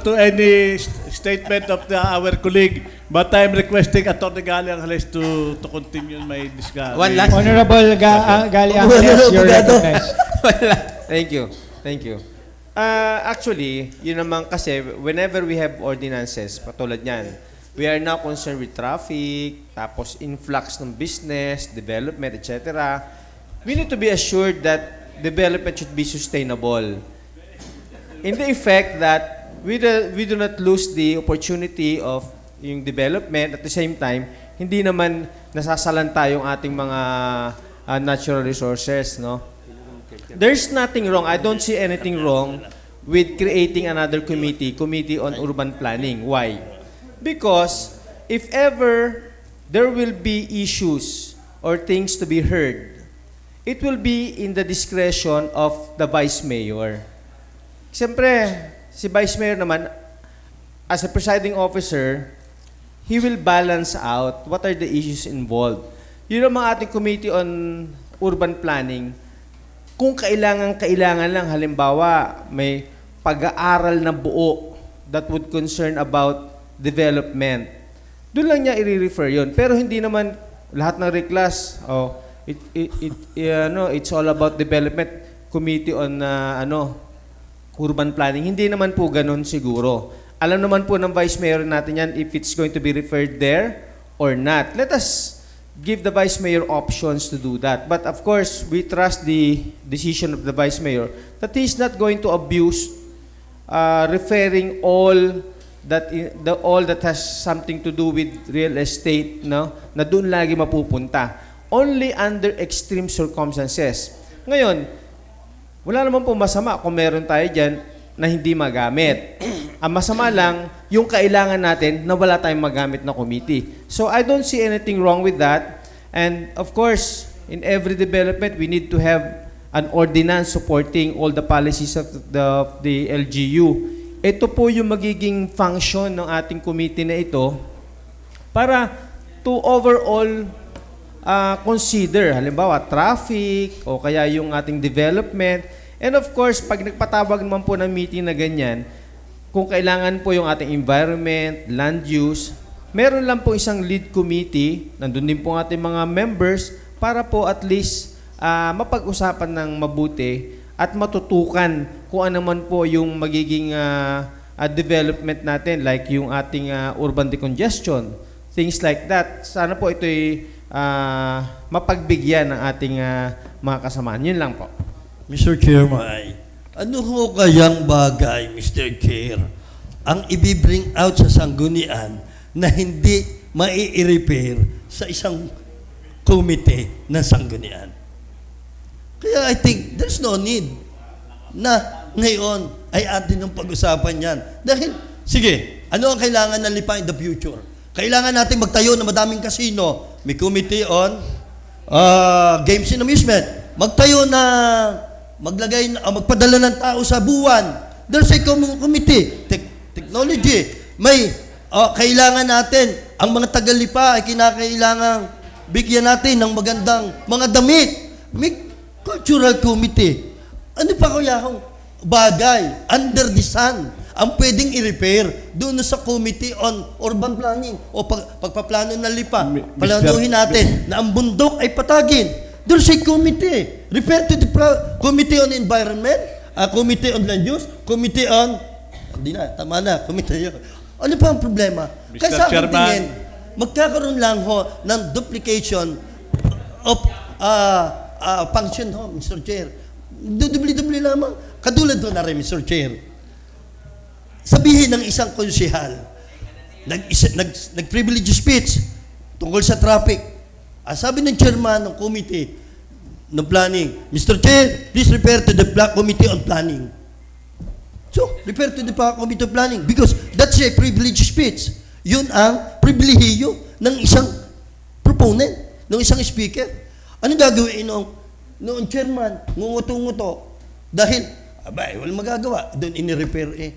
to any statement of our colleague, but I'm requesting Atty. Gali Angeles to continue my discussion. One last. Honorable Gali Angeles, you're recognized. Thank you. Actually, yun naman kasi, whenever we have ordinances, patulad niyan, we are now concerned with traffic, tapos influx ng business, development, etc. We need to be assured that development should be sustainable. In the effect that we do not lose the opportunity of yung development, at the same time, hindi naman nasasalanta yung ating mga natural resources, no? There's nothing wrong. I don't see anything wrong with creating another committee on urban planning. Why? Because if ever there will be issues or things to be heard, it will be in the discretion of the Vice Mayor. Siyempre, si Vice Mayor naman, as a presiding officer, he will balance out what are the issues involved. Yun ang mga ating committee on urban planning. Kung kailangan lang, halimbawa, may pag-aaral na buo that would concern about development, doon lang niya i-refer yun. Pero hindi naman lahat ng reclass, it's all about development, committee on urban planning. Hindi naman po ganun siguro. Alam naman po ng Vice Mayor natin yan if it's going to be referred there or not. Let us give the Vice Mayor options to do that. But of course, we trust the decision of the Vice Mayor that he's not going to abuse referring all that has something to do with real estate, no? Na doon lagi mapupunta. Only under extreme circumstances. Ngayon, wala naman po masama kung meron tayo dyan na hindi magamit. Ang masama lang, yung kailangan natin na wala tayong magamit na committee. So I don't see anything wrong with that. And of course, in every development, we need to have an ordinance supporting all the policies of the LGU. Ito po yung magiging function ng ating committee na ito para to overall consider, halimbawa, traffic o kaya yung ating development. And of course, pag nagpatawag naman po ng meeting na ganyan, kung kailangan po yung ating environment, land use, meron lang po isang lead committee, nandun din po ang ating mga members para po at least mapag-usapan ng mabuti at matutukan kung ano man po yung magiging development natin, like yung ating urban decongestion, things like that. Sana po ito'y mapagbigyan ng ating mga kasamaan. Yun lang po. Mr. Chairman, ano ho kayang bagay, Mr. Chair, ang ibibring out sa sanggunian na hindi mai-repair sa isang komite ng sanggunian? Kaya I think there's no need na ngayon ay atin ang pag-usapan yan. Dahil, sige, ano ang kailangan ng Lipa in the future? Kailangan natin magtayo ng madaming casino. May committee on games and amusement. Magtayo na magpadala ng tao sa buwan. There's a committee. Technology. May kailangan natin, ang mga taga-Lipa ay kinakailangang bigyan natin ng magandang mga damit. May cultural committee. Ano pa kaya akong bagay under the sun ang pwedeng i-repair doon sa Committee on Urban Planning o pagpaplano ng Lipa? Planuhin natin na ang bundok ay patagin. There's a committee. Refer to the Committee on Environment, Committee on Land Use, Committee on... Hindi na, tama na, Committee yun. Ano pa ang problema? Mr. Kaya sa aking Chairman, tingin, magkakaroon lang ho ng duplication of function ho, Mr. Chair. Dubli-dubli lamang. Katulad ho na rin, Mr. Chair. Sabihin ng isang konsehal, nag-privilege speech tungkol sa traffic. Sabi ng chairman ng committee ng planning, Mr. Chair, please refer to the Committee on Planning. So, refer to the Committee on Planning because that's a privilege speech. Yun ang pribilehiyo ng isang proponent, ng isang speaker. Ano gagawin noong chairman, ngunguto-nguto? Dahil, walang magagawa. Doon ini-repair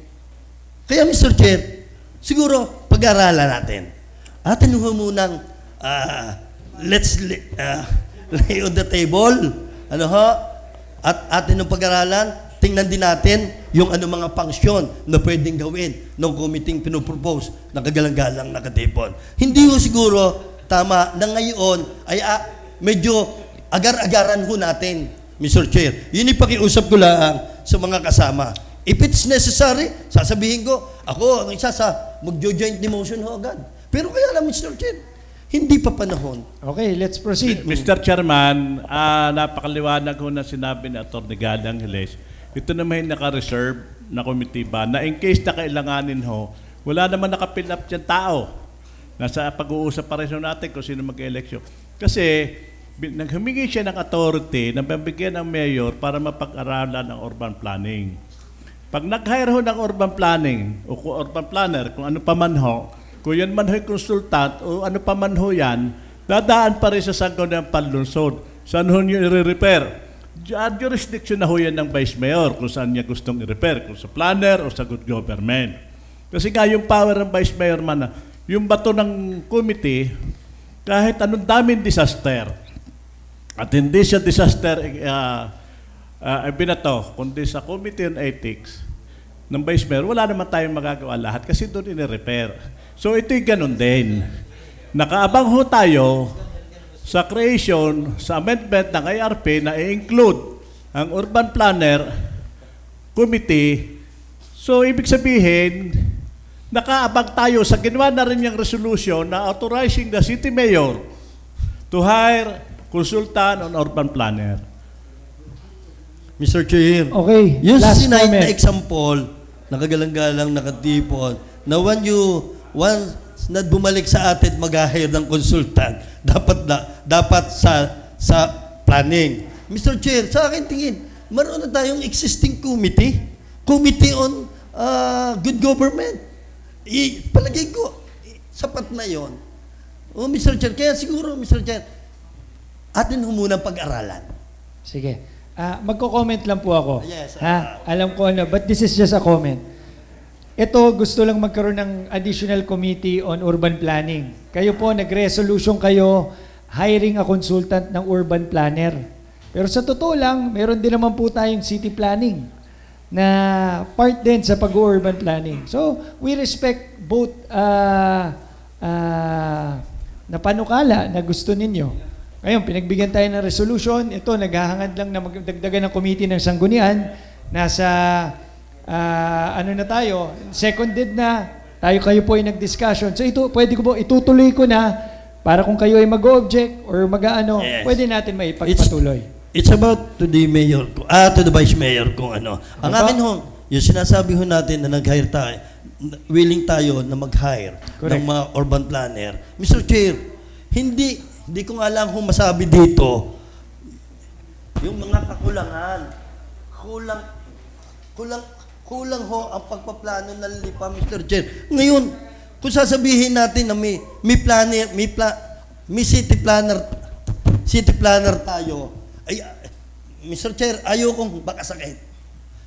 Kaya, Mr. Chair, siguro, pag-aralan natin. Atin ho munang let's lay on the table, at atin ng pag-aralan, tingnan din natin yung mga pangsyon na pwedeng gawin ng committee pinopropose na kagalang-galang nakatipon. Hindi ho siguro tama na ngayon ay medyo agar-agaran ho natin, Mr. Chair. Yun ipakiusap ko lang sa mga kasama. If it's necessary, sasabihin ko, ako ang isa sa mag-joint demotion ho agad. Pero kaya lang, Mr. Chair, hindi pa panahon. Okay, let's proceed. Mr. Chairman, napakaliwanag ho na sinabi ni Atty. Galang Hiles. Ito naman yung naka-reserve na committee ba na in case na kailanganin ho, wala naman naka-fill up dyan tao. Nasa pag-uusap pa rin natin kung sino mag-eleksyon. Kasi naghumingi siya ng authority na mabigyan ng mayor para mapag-aralan ang urban planning. Pag nag-hire ho ng urban planning o urban planner, kung ano pa man ho, kung yan man ho'y consultant o ano pa man ho yan, dadaan pa rin sa sangguniang panlungsod. Saan ho nyo i-repair? Jurisdiction na ho yan ng Vice Mayor kung saan niya gustong i-repair, kung sa planner o sa good government. Kasi nga yung power ng Vice Mayor man, yung bato ng committee, kahit anong daming disaster, at hindi siya disaster binato, kundi sa Committee on Ethics ng Vice Mayor, wala naman tayong magagawa lahat kasi doon i-repair. So ito'y ganun din. Nakaabang ho tayo sa creation, sa amendment ng IRP na i-include ang Urban Planner Committee. So ibig sabihin, nakaabang tayo sa ginawa na rin yung resolution na authorizing the city mayor to hire consultant on urban planner. Mr. Chair, okay, yung last sinayt comment. na example, nakagalang-galang, nakatipon, na once na bumalik sa atin mag-hire ng consultant, dapat sa planning. Mr. Chair, sa akin tingin, maroon na tayong existing committee on good government. Palagay ko, sapat na yon. Mr. Chair, kaya siguro, Mr. Chair, atin ho muna pag-aralan. Sige. Magko-comment lang po ako. Yes. Alam ko but this is just a comment. Ito, gusto lang magkaroon ng additional committee on urban planning. Kayo po, nag-resolution kayo, hiring a consultant ng urban planner. Pero sa totoo lang, meron din naman po tayong city planning. na part din sa pag-urban planning. So, we respect both na panukala na gusto ninyo. Ngayon, pinagbigyan tayo ng resolution. Ito, naghahangad lang na magdagdagan ng committee ng sanggunian. Nasa, ano na tayo, seconded na. Kayo po ay nag-discussion. So, ito, pwede ko po, itutuloy ko na para kung kayo ay mag-object or mag-ano, Yes. pwede natin maipagpatuloy. It's about to the mayor, to the vice mayor kung ano. Ang akin ho, yung sinasabi ho natin na nag-hire tayo, willing tayo na mag-hire ng mga urban planner. Mr. Chair, hindi ko nga lang kung masabi dito, yung mga kakulangan, kulang ho ang pagpaplano ng LIPA, Mr. Chair. Ngayon, kung sasabihin natin na may city planner tayo, ay, Mr. Chair, ayokong baka sakit.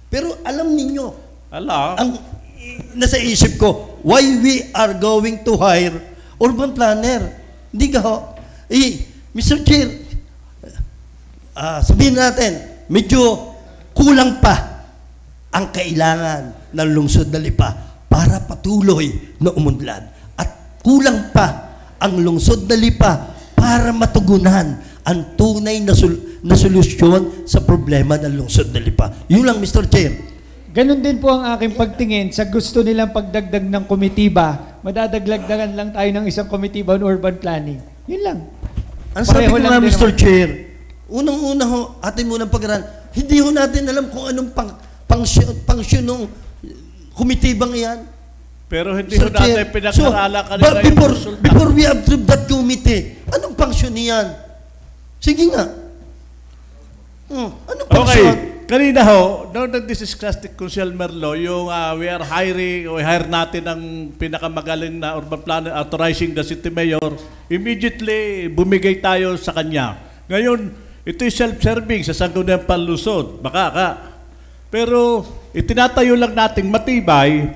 Pero alam ninyo, ang nasa isip ko, why we are going to hire urban planner? Hindi ka ho. Mr. Chair, sabihin natin, medyo kulang pa ang kailangan ng lungsod na Lipa para patuloy na umunlad. At kulang pa ang lungsod na Lipa para matugunan ang tunay na solusyon sa problema ng lungsod na Lipa. Yun lang, Mr. Chair. Ganon din po ang aking pagtingin sa gusto nilang pagdagdag ng komitiba. Madadagdagan lang tayo ng isang komitiba on urban planning. Yun lang. Ang sabi ko nga, Mr. Chair, unang-una ho, atin munang pag-aral, hindi ho natin alam kung anong pangsyon ng komitibang iyan. Pero hindi ho natin pinag-aralan kanila yung resulta. Before we approve that committee, anong pangsyon niyan? Sige nga. Anong pangsyon? Okay. Kanina ho, nung nag-discuss ni Council Merlo, yung we hire natin ang pinakamagaling na urban planner authorizing the city mayor, immediately bumigay tayo sa kanya. Ngayon, ito'y self-serving sa Sangguniang Panlusod. Baka. Pero itinatayo lang nating matibay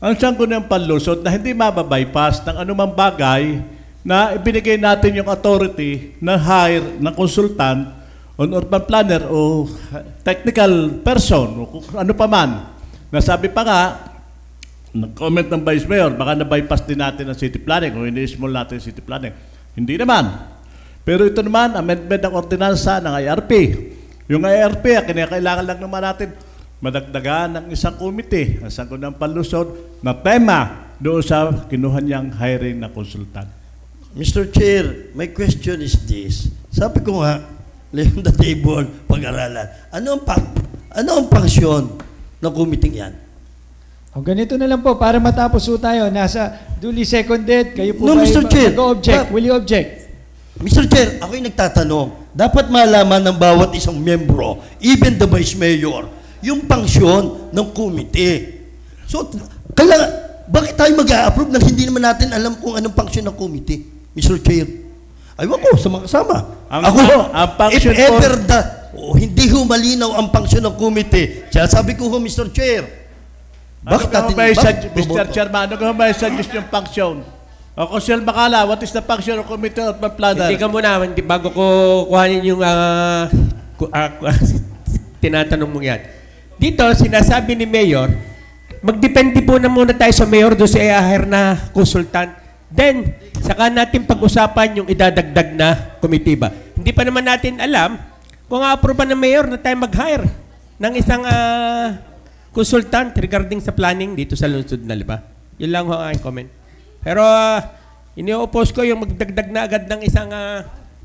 ang Sangguniang Panlusod na hindi mababypass ng anumang bagay na ibinigay natin yung authority na hire ng consultant on urban planner o technical person o ano pa man. Nasabi pa nga, nag-comment ng Vice Mayor, baka na-bypass din natin ang city planning o ini-small natin city planning. Hindi naman. Pero ito naman, amendment ng ordinansa ng IRP. Yung IRP, kailangan lang naman natin madagdagan ng isang komite, ang Sangguniang Panlusod, na tema doon sa kinuha niyang hiring na consultant. Mr. Chair, my question is this. Sabi ko nga, lay on the table, pag-aralan. Ano ang pangsyon ng committee yan? O ganito na lang po, para matapos po tayo, nasa duly seconded, kayo po Mr. Chair, mag-object. Will you object? Mr. Chair, ako'y nagtatanong, dapat malaman ng bawat isang membro, even the Vice Mayor, yung pangsyon ng committee. So, bakit tayo mag-a-approve nang hindi naman natin alam kung anong pangsyon ng committee, Mr. Chair? Aywan ko, sa mga kasama. If ever hindi ho malinaw ang pangsyon ng committee, sabi ko ho, Mr. Chair, bakit natin Mr. Chairman, ano ka ba suggest yung pangsyon? O Council Macala, what is the function of committee of planner? Hindi ka muna, bago ko kuhanin yung tinatanong mo yan. Dito, sinasabi ni Mayor, magdepende po na muna tayo sa Mayor doon sa i-hire na consultant. Then, saka natin pag-usapan yung idadagdag na komitiba. Hindi pa naman natin alam kung a-approve ng Mayor na tayo mag-hire ng isang consultant regarding sa planning dito sa lungsod na Lipa. Yun lang ho ang comment. Pero ini-oppose ko yung magdagdag na agad ng isang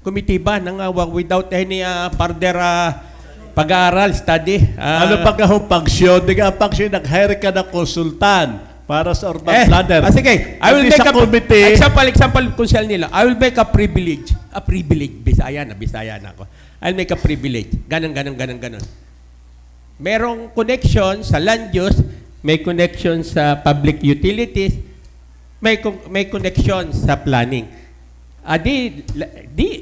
komitiba without any further pag-aaral, study. Ano pag ang pangsyon? Di ka ang pangsyon, nag-hire ka ng consultant para sa urban planner. Sige, I will make example kunsel nila. I will make a privilege. Bisaya na ako. I'll make a privilege. Ganon. Merong connection sa land use, may connection sa public utilities, may connection sa planning.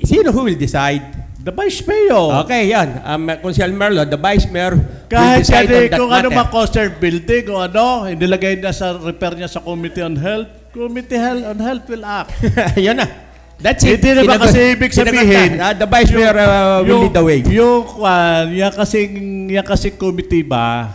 Sino who will decide? The Vice Mayor. Okay, yan. Council Merlo, the Vice Mayor kahit will decide on that kung matter. ano ma-concert building o ano, inilagay na sa repair niya sa Committee on Health, Committee on Health will act. Yan na. That's it. Hindi naman kasi ibig sabihin, the Vice Mayor will lead the way. Yung kasi committee ba,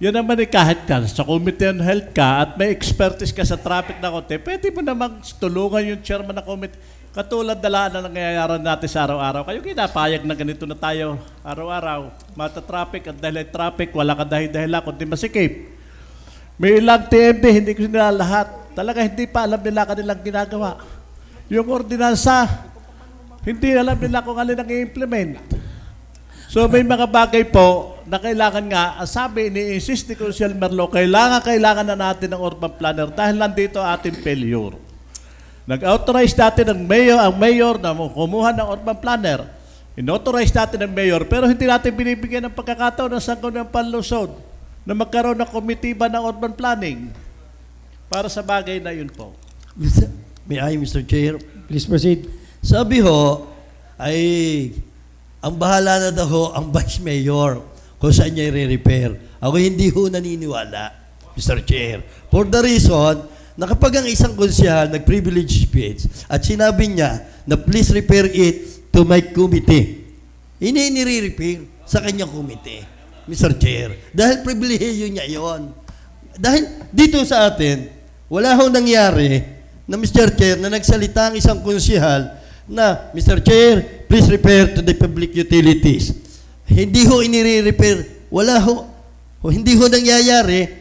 Yan naman kahit ka sa Committee on Health ka at may expertise ka sa traffic na konti, pwede mo namang tulungan yung chairman ng committee. Katulad na nangyayari natin sa araw-araw. Kayo kinapayag na ganito na tayo araw-araw. Mata-traffic at dahil traffic, wala ka dahil-dahil kundi masikip. May ilang TMD, hindi ko nila lahat. Talaga hindi pa alam nila kanilang ginagawa. Yung ordinansa, hindi alam nila kung alin ang i-implement. So may mga bagay po na kailangan nga, sabi ni-insist ni Consul Merlo, kailangan na natin ng urban planner dahil nandito ating failure. Nag-authorize natin ang mayor na kumuha ng urban planner. In-authorize natin ang mayor, pero hindi natin binibigyan ng pagkakataon ng Sangguniang Panlungsod na magkaroon ng komitiba ng urban planning para sa bagay na yun po. May I, Mr. Chair? Please proceed. Sabi ho, ay ang bahala na daw ho ang Vice Mayor kung saan niya i-repair. Ako hindi ho naniniwala, Mr. Chair. For the reason na kapag ang isang konsyahal nag-privilege speech at sinabi niya na please repair it to my committee, ini-repair sa kanyang committee, Mr. Chair. Dahil pribilehiyo niya yon. Dahil dito sa atin, wala ho nangyari na Mr. Chair na nagsalita ang isang konsyahal na, Mr. Chair, please repair to the public utilities. Hindi ho inire-repair. Wala ho. Hindi ho nangyayari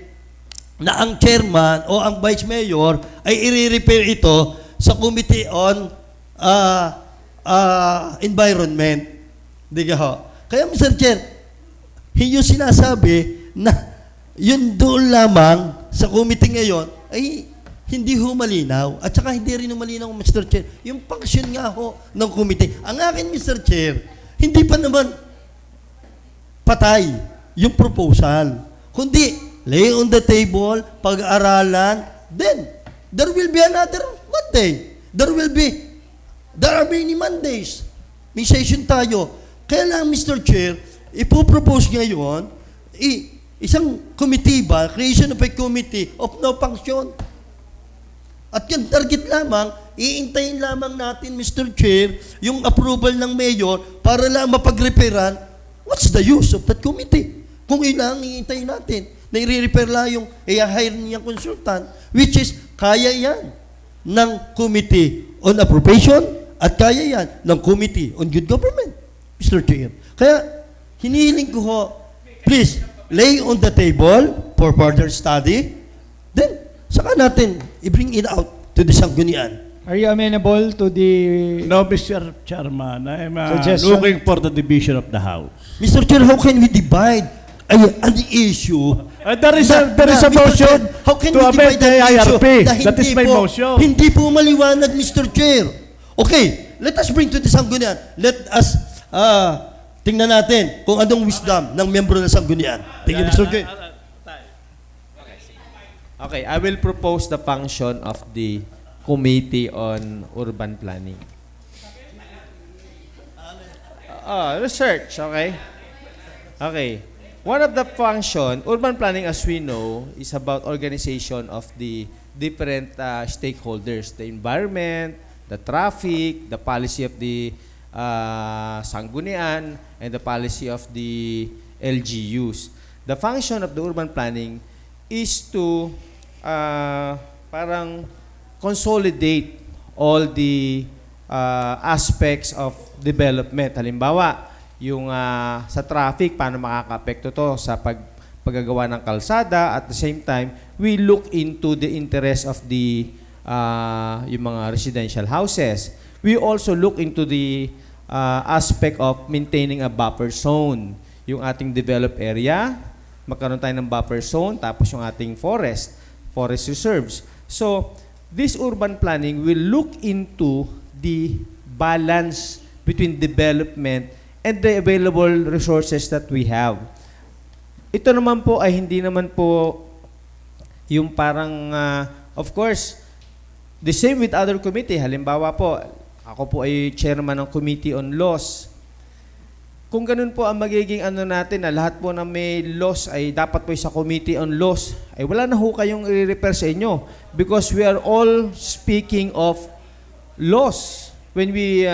na ang chairman o ang vice mayor ay i-repair ito sa Committee on Environment. Di ka ho. Kaya, Mr. Chair, hindi yung sinasabi na yun doon lamang sa committee ngayon ay hindi ho malinaw. At saka hindi rin ho malinaw, Mr. Chair. Yung function nga ho ng committee. Ang akin, Mr. Chair, hindi pa naman patay yung proposal. Kundi, lay on the table, pag-aralan, then, there will be another Monday. There are many Mondays. May session tayo. Kaya lang, Mr. Chair, ipopropose ngayon, isang committee ba, creation of a committee of no function. At yung target lamang, iintayin lamang natin, Mr. Chair, yung approval ng mayor para lang mapag-repairan. What's the use of that committee? Kung ilang iintayin natin, na i-repair lang yung i-hire niyang consultant, which is kaya yan ng Committee on Appropriation at kaya yan ng Committee on Good Government, Mr. Chair. Kaya, hinihiling ko ho, please, lay on the table for further study, then, saka natin i-bring it out to the Sanggunian. Are you amenable to the... No, Mr. Chairman, I'm suggestion? looking for the division of the House. Mr. Chair, how can we divide an issue? There is a motion to amend the IRP. That is my motion. Hindi po maliwanag, Mr. Chair. Okay, let us bring to the Sanggunian. Let us tingnan natin kung anong wisdom ng membro ng Sanggunian. Thank you, Mr. Chair. Okay, I will propose the function of the Committee on Urban Planning. Research, okay? Okay. One of the function, urban planning as we know, is about organization of the different stakeholders, the environment, the traffic, the policy of the Sanggunian, and the policy of the LGUs. The function of the urban planning is to parang consolidate all the aspects of development. Halimbawa, yung sa traffic, paano makaka-apekto to sa paggagawa ng kalsada. At the same time, we look into the interest of the yung mga residential houses. We also look into the aspect of maintaining a buffer zone. Yung ating developed area, magkaroon tayo ng buffer zone, tapos yung ating forest reserves. So, this urban planning will look into the balance between development and the available resources that we have. Ito naman po ay hindi naman po yung parang, of course, the same with other committee. Halimbawa po, ako po ay chairman ng Committee on Laws. Kung ganun po ang magiging natin na lahat po na may laws ay dapat po sa Committee on Laws, ay wala na ho kayong i-repair sa inyo because we are all speaking of laws when we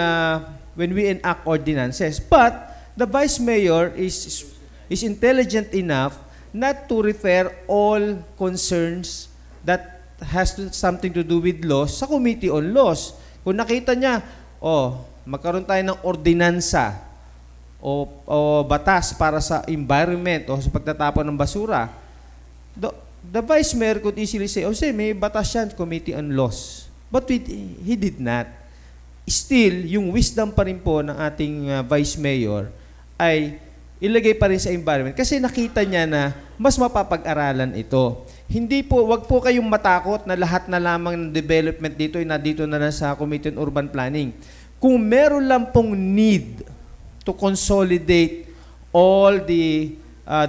enact ordinances. But the Vice Mayor is intelligent enough not to refer all concerns that has something to do with laws sa Committee on Laws. Kung nakita niya, magkaroon tayo ng ordinansa o batas para sa environment o sa pagtatapon ng basura, the Vice Mayor could easily say, may batas yan, Committee on Laws. But he did not. Still, yung wisdom pa rin po ng ating Vice Mayor ay ilagay pa rin sa environment kasi nakita niya na mas mapapag-aralan ito. Wag po kayong matakot na lahat na lamang ng development dito ay nandito na lang sa Committee on Urban Planning. Kung meron lang pong need to consolidate all the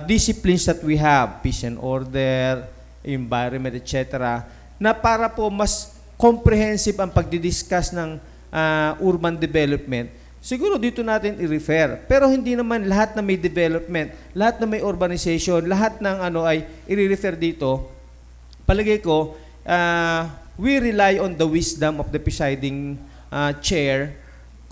disciplines that we have, peace and order, environment, etc., na para po mas comprehensive ang pagdidiscuss ng urban development, siguro dito natin i-refer. Pero hindi naman lahat na may development, lahat na may urbanization, lahat ng ay i-refer dito. Palagay ko, we rely on the wisdom of the presiding chair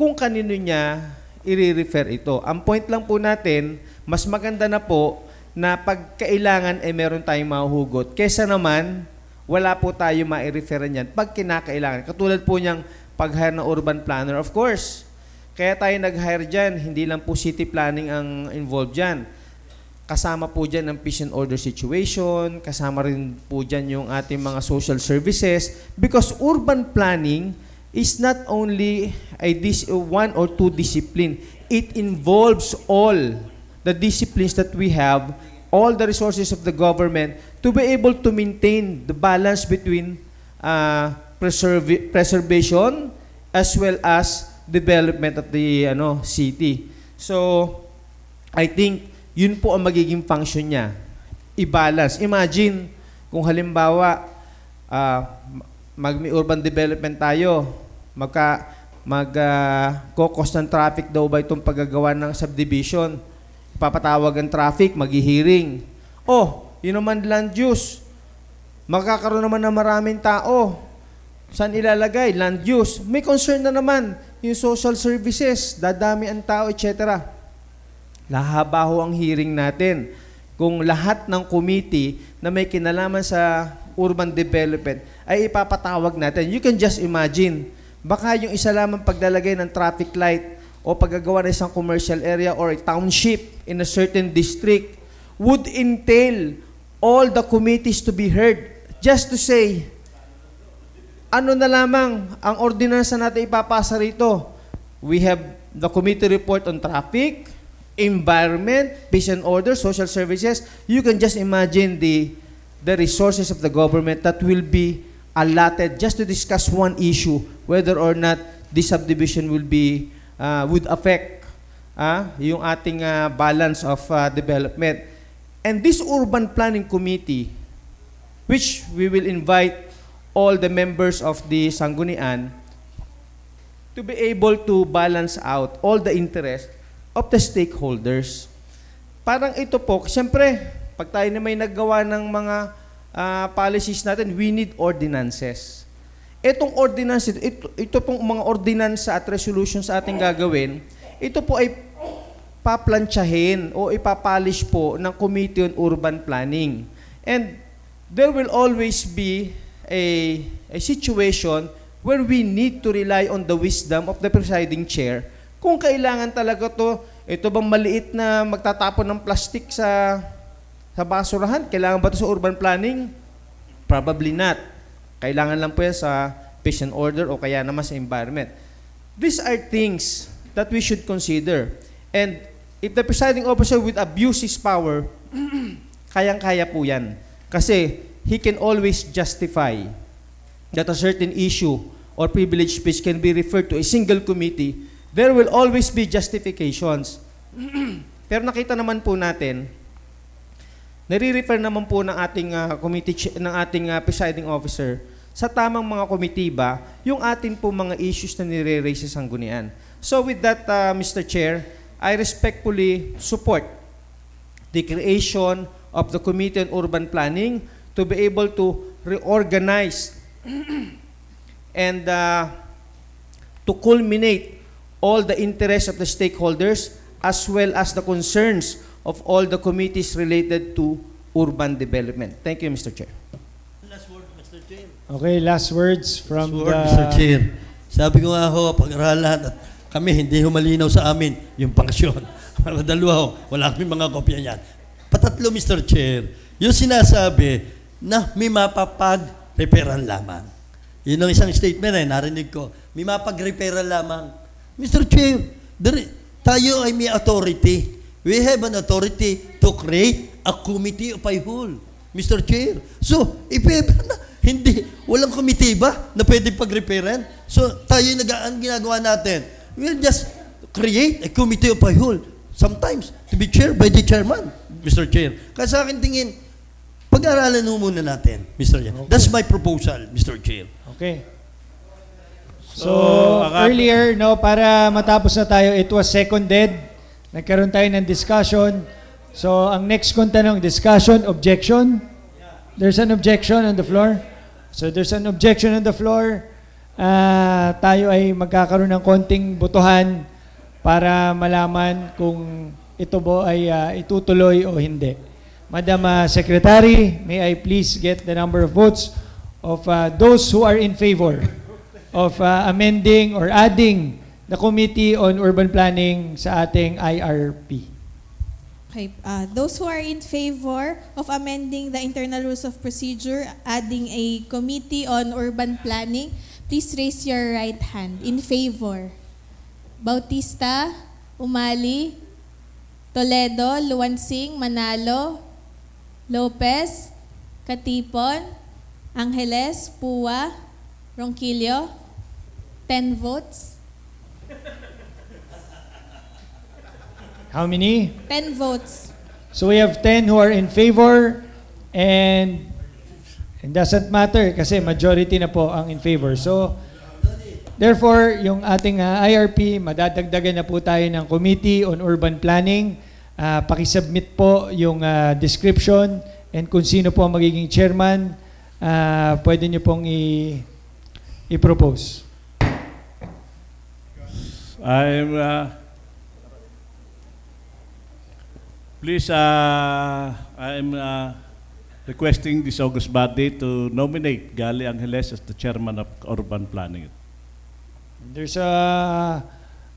kung kanino niya i-refer ito. Ang point lang po natin, mas maganda na po na pag kailangan meron tayong mahuhugot kesa naman wala po tayo ma-referan yan pag kinakailangan. Katulad po niyang pag-hire ng urban planner, of course. Kaya tayo nag-hire dyan, hindi lang po city planning ang involved dyan. Kasama po dyan ang peace and order situation, kasama rin po dyan yung ating mga social services, because urban planning is not only one or two discipline. It involves all the disciplines that we have, all the resources of the government, to be able to maintain the balance between preservation as well as development of the city. So, I think yun po ang magiging function niya. I-balance. Imagine kung halimbawa mag-urban development tayo, mag-cost ng traffic daw ba itong paggagawa ng subdivision? Papatawag ang traffic, mag-hearing. Yun naman land use. Magkakaroon naman ng maraming tao. Saan ilalagay? Land use. May concern na naman yung social services, dadami ang tao, etc. Lahaba ho ang hearing natin. Kung lahat ng committee na may kinalaman sa urban development ay ipapatawag natin. You can just imagine, baka yung isa lamang paglalagay ng traffic light o paggagawa ng isang commercial area or a township in a certain district would entail all the committees to be heard. Just to say, ano na lamang ang ordinansa natin ipapasa rito? We have the committee report on traffic, environment, peace and order, social services. You can just imagine the resources of the government that will be allotted just to discuss one issue, whether or not this subdivision will be would affect yung ating balance of development. And this urban planning committee, which we will invite all the members of the Sanggunian to be able to balance out all the interest of the stakeholders. Parang ito po, siyempre, pag tayo na may naggawa ng mga policies natin, we need ordinances. Itong ordinances, ito pong mga ordinansa at resolutions sa ating gagawin, ito po ay paplantsahin o ipapolish po ng Committee on Urban Planning. And there will always be a situation where we need to rely on the wisdom of the presiding chair. Kung kailangan talaga ito bang maliit na magtatapon ng plastic sa basurahan? Kailangan ba ito sa urban planning? Probably not. Kailangan lang po yan sa peace and order o kaya naman sa environment. These are things that we should consider. And if the presiding officer would abuse his power, kayang-kaya po yan. Kasi he can always justify that a certain issue or privileged speech can be referred to a single committee. There will always be justifications. Pero nakita naman po natin, nare-refer naman po ng ating committee, ng ating presiding officer sa tamang mga committee ba yung atin po mga issues na nire-raise sa Sanggunian. So with that, Mr. Chair, I respectfully support the creation of the Committee on Urban Planning to be able to reorganize and to culminate all the interests of the stakeholders as well as the concerns of all the committees related to urban development. Thank you, Mr. Chair. Last word, Mr. Chair. Okay, last words from Mr. Chair. Sabi ko nga ho, pag-aralan at kami hindi ho malinaw sa amin yung pangsyon. Mga dalawa ho, wala kami mga kopya niyan. Patatlo, Mr. Chair, yung sinasabi na may mapapag-referral lamang. Yun ang isang statement narinig ko. May mapag-referral lamang. Mr. Chair, tayo ay may authority. We have an authority to create a committee of a whole. Mr. Chair. So, if ever na, walang committee ba na pwede pag-referral? So, tayo ang ginagawa natin. We'll just create a committee of a whole. Sometimes, to be chaired by the chairman, Mr. Chair. Kaya sa akin tingin, pag-aralan mo muna natin, Mr. Chair. Okay. That's my proposal, Mr. Chair. Okay. So earlier, no, para matapos na tayo, it was seconded. Nagkaroon tayo ng discussion. So, ang next kong tanong, discussion, objection? There's an objection on the floor? So, there's an objection on the floor. Tayo ay magkakaroon ng konting botohan para malaman kung ito po ay itutuloy o hindi. Madam Secretary, may I please get the number of votes of those who are in favor of amending or adding the Committee on Urban Planning sa ating IRP. Okay, those who are in favor of amending the internal rules of procedure, adding a Committee on Urban Planning, please raise your right hand. In favor. Bautista, Umali, Toledo, Luwansing, Manalo, Lopez, Katipon, Angeles, Pua, Ronquillo. 10 votes. How many? 10 votes. So we have 10 who are in favor, and it doesn't matter kasi majority na po ang in favor. So therefore, yung ating IRP, madadagdagan na po tayo ng Committee on Urban Planning. Pakisubmit po yung description and kung sino po ang magiging chairman, pwede nyo pong i-propose. I'm requesting this August body to nominate Gali Angeles as the chairman of Urban Planning. There's a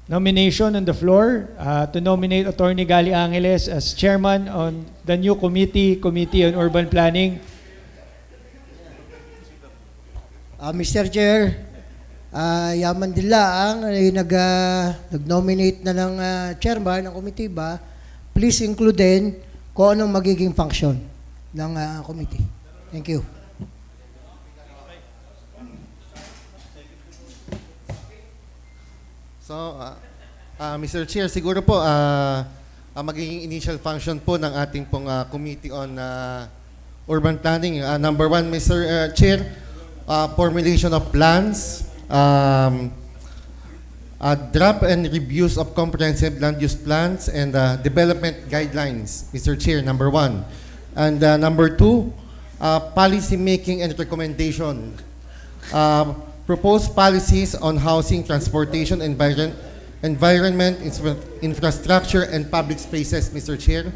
nomination on the floor to nominate Attorney Gali Angeles as chairman on the new Committee on Urban Planning. Mr. Chair, Yaman Dilaang ay nag-nominate na ng chairman ng committee ba? Please include din kung anong magiging function ng committee. Thank you. So, Mr. Chair, siguro po ang magiging initial function po ng ating pong Committee on Urban Planning. Number one, Mr. Chair, formulation of plans, draft and reviews of comprehensive land use plans and development guidelines, Mr. Chair, number one. And number two, policy making and recommendation. Proposed policies on housing, transportation, environment, infrastructure, and public spaces, Mr. Chair.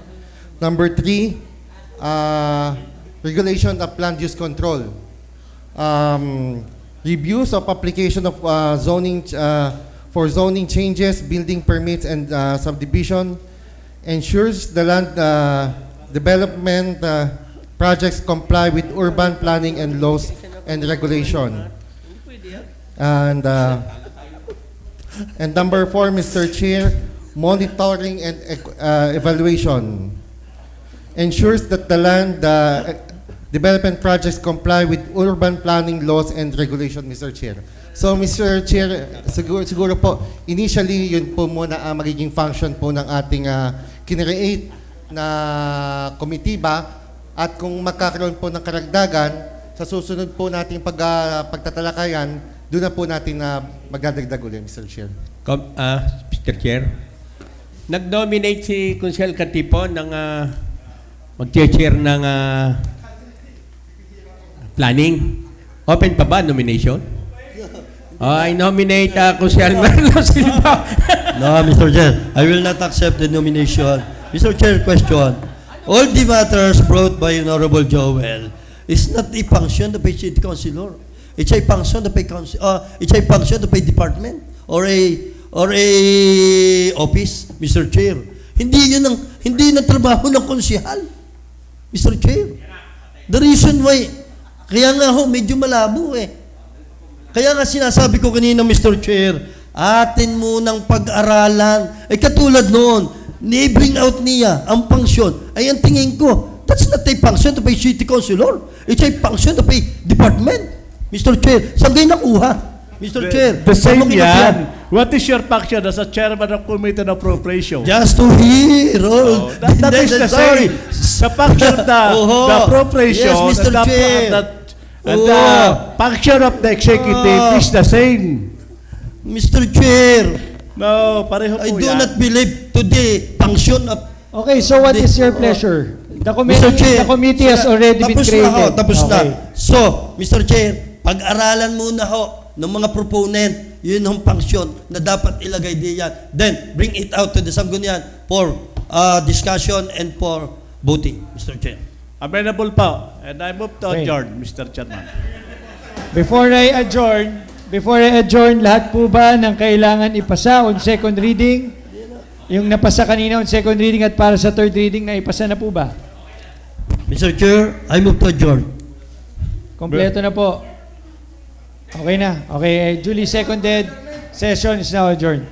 Number three, regulation of land use control. Reviews of application of zoning for zoning changes, building permits, and subdivision. Ensures the land development projects comply with urban planning and laws and regulation. And number four, Mr. Chair, monitoring and evaluation. Ensures that the land development projects comply with urban planning laws and regulation, Mr. Chair. So, Mr. Chair, siguro po, initially, yun po muna ang magiging function po ng ating kinreate na komitiba. At kung magkakaroon po ng karagdagan, sa susunod po nating pagtatalakayan, doon na po natin magdadagdag ulit, Mr. Chair. Mr. Chair, nag-nominate si Consel Katipon ng mag-chair ng planning. Open pa ba nomination? I nominate Consel Merlo Silva. No, Mr. Chair, I will not accept the nomination. Mr. Chair, question. all the matters brought by Honorable Joel is not a function of a city councilor. It's a function of a it's a function of a department or a office, Mr. Chair. Hindi yun ang trabaho ng konsehal, Mr. Chair. The reason why, kaya nga ho, medyo malabo eh. Kaya nga sinasabi ko kanina, Mr. Chair, atin munang pag-aralan. Katulad noon, ni-bring out niya ang function. Ay, ang tingin ko, that's not a function of a city councilor. It's a function of a department. Mr. Chair, saan kayo nakuha? Mr. Chair, The same yan. What is your function as a chairman of Committee on Appropriation? Just to hear all. That is the same. Sa function of the appropriation, yes, Mr. Chair. And the function of the executive is the same. Mr. Chair. No, pareho po I do yan. not believe today function of... Okay, so what is your pleasure? The committee has already been created. Tapos na. So, Mr. Chair, pag-aralan muna ho ng mga proponent, yun ang function na dapat ilagay diyan. Then, bring it out to the Sangguniang for discussion and for voting, Mr. Chair. Amenable po. And I move to adjourn, Mr. Chairman. Before I adjourn, lahat po ba ng kailangan ipasa on second reading? Yung napasa kanina on second reading at para sa third reading na ipasa na po ba? Mr. Chair, I move to adjourn. Kompleto na po. Okay na. Okay, duly seconded. Session is now adjourned.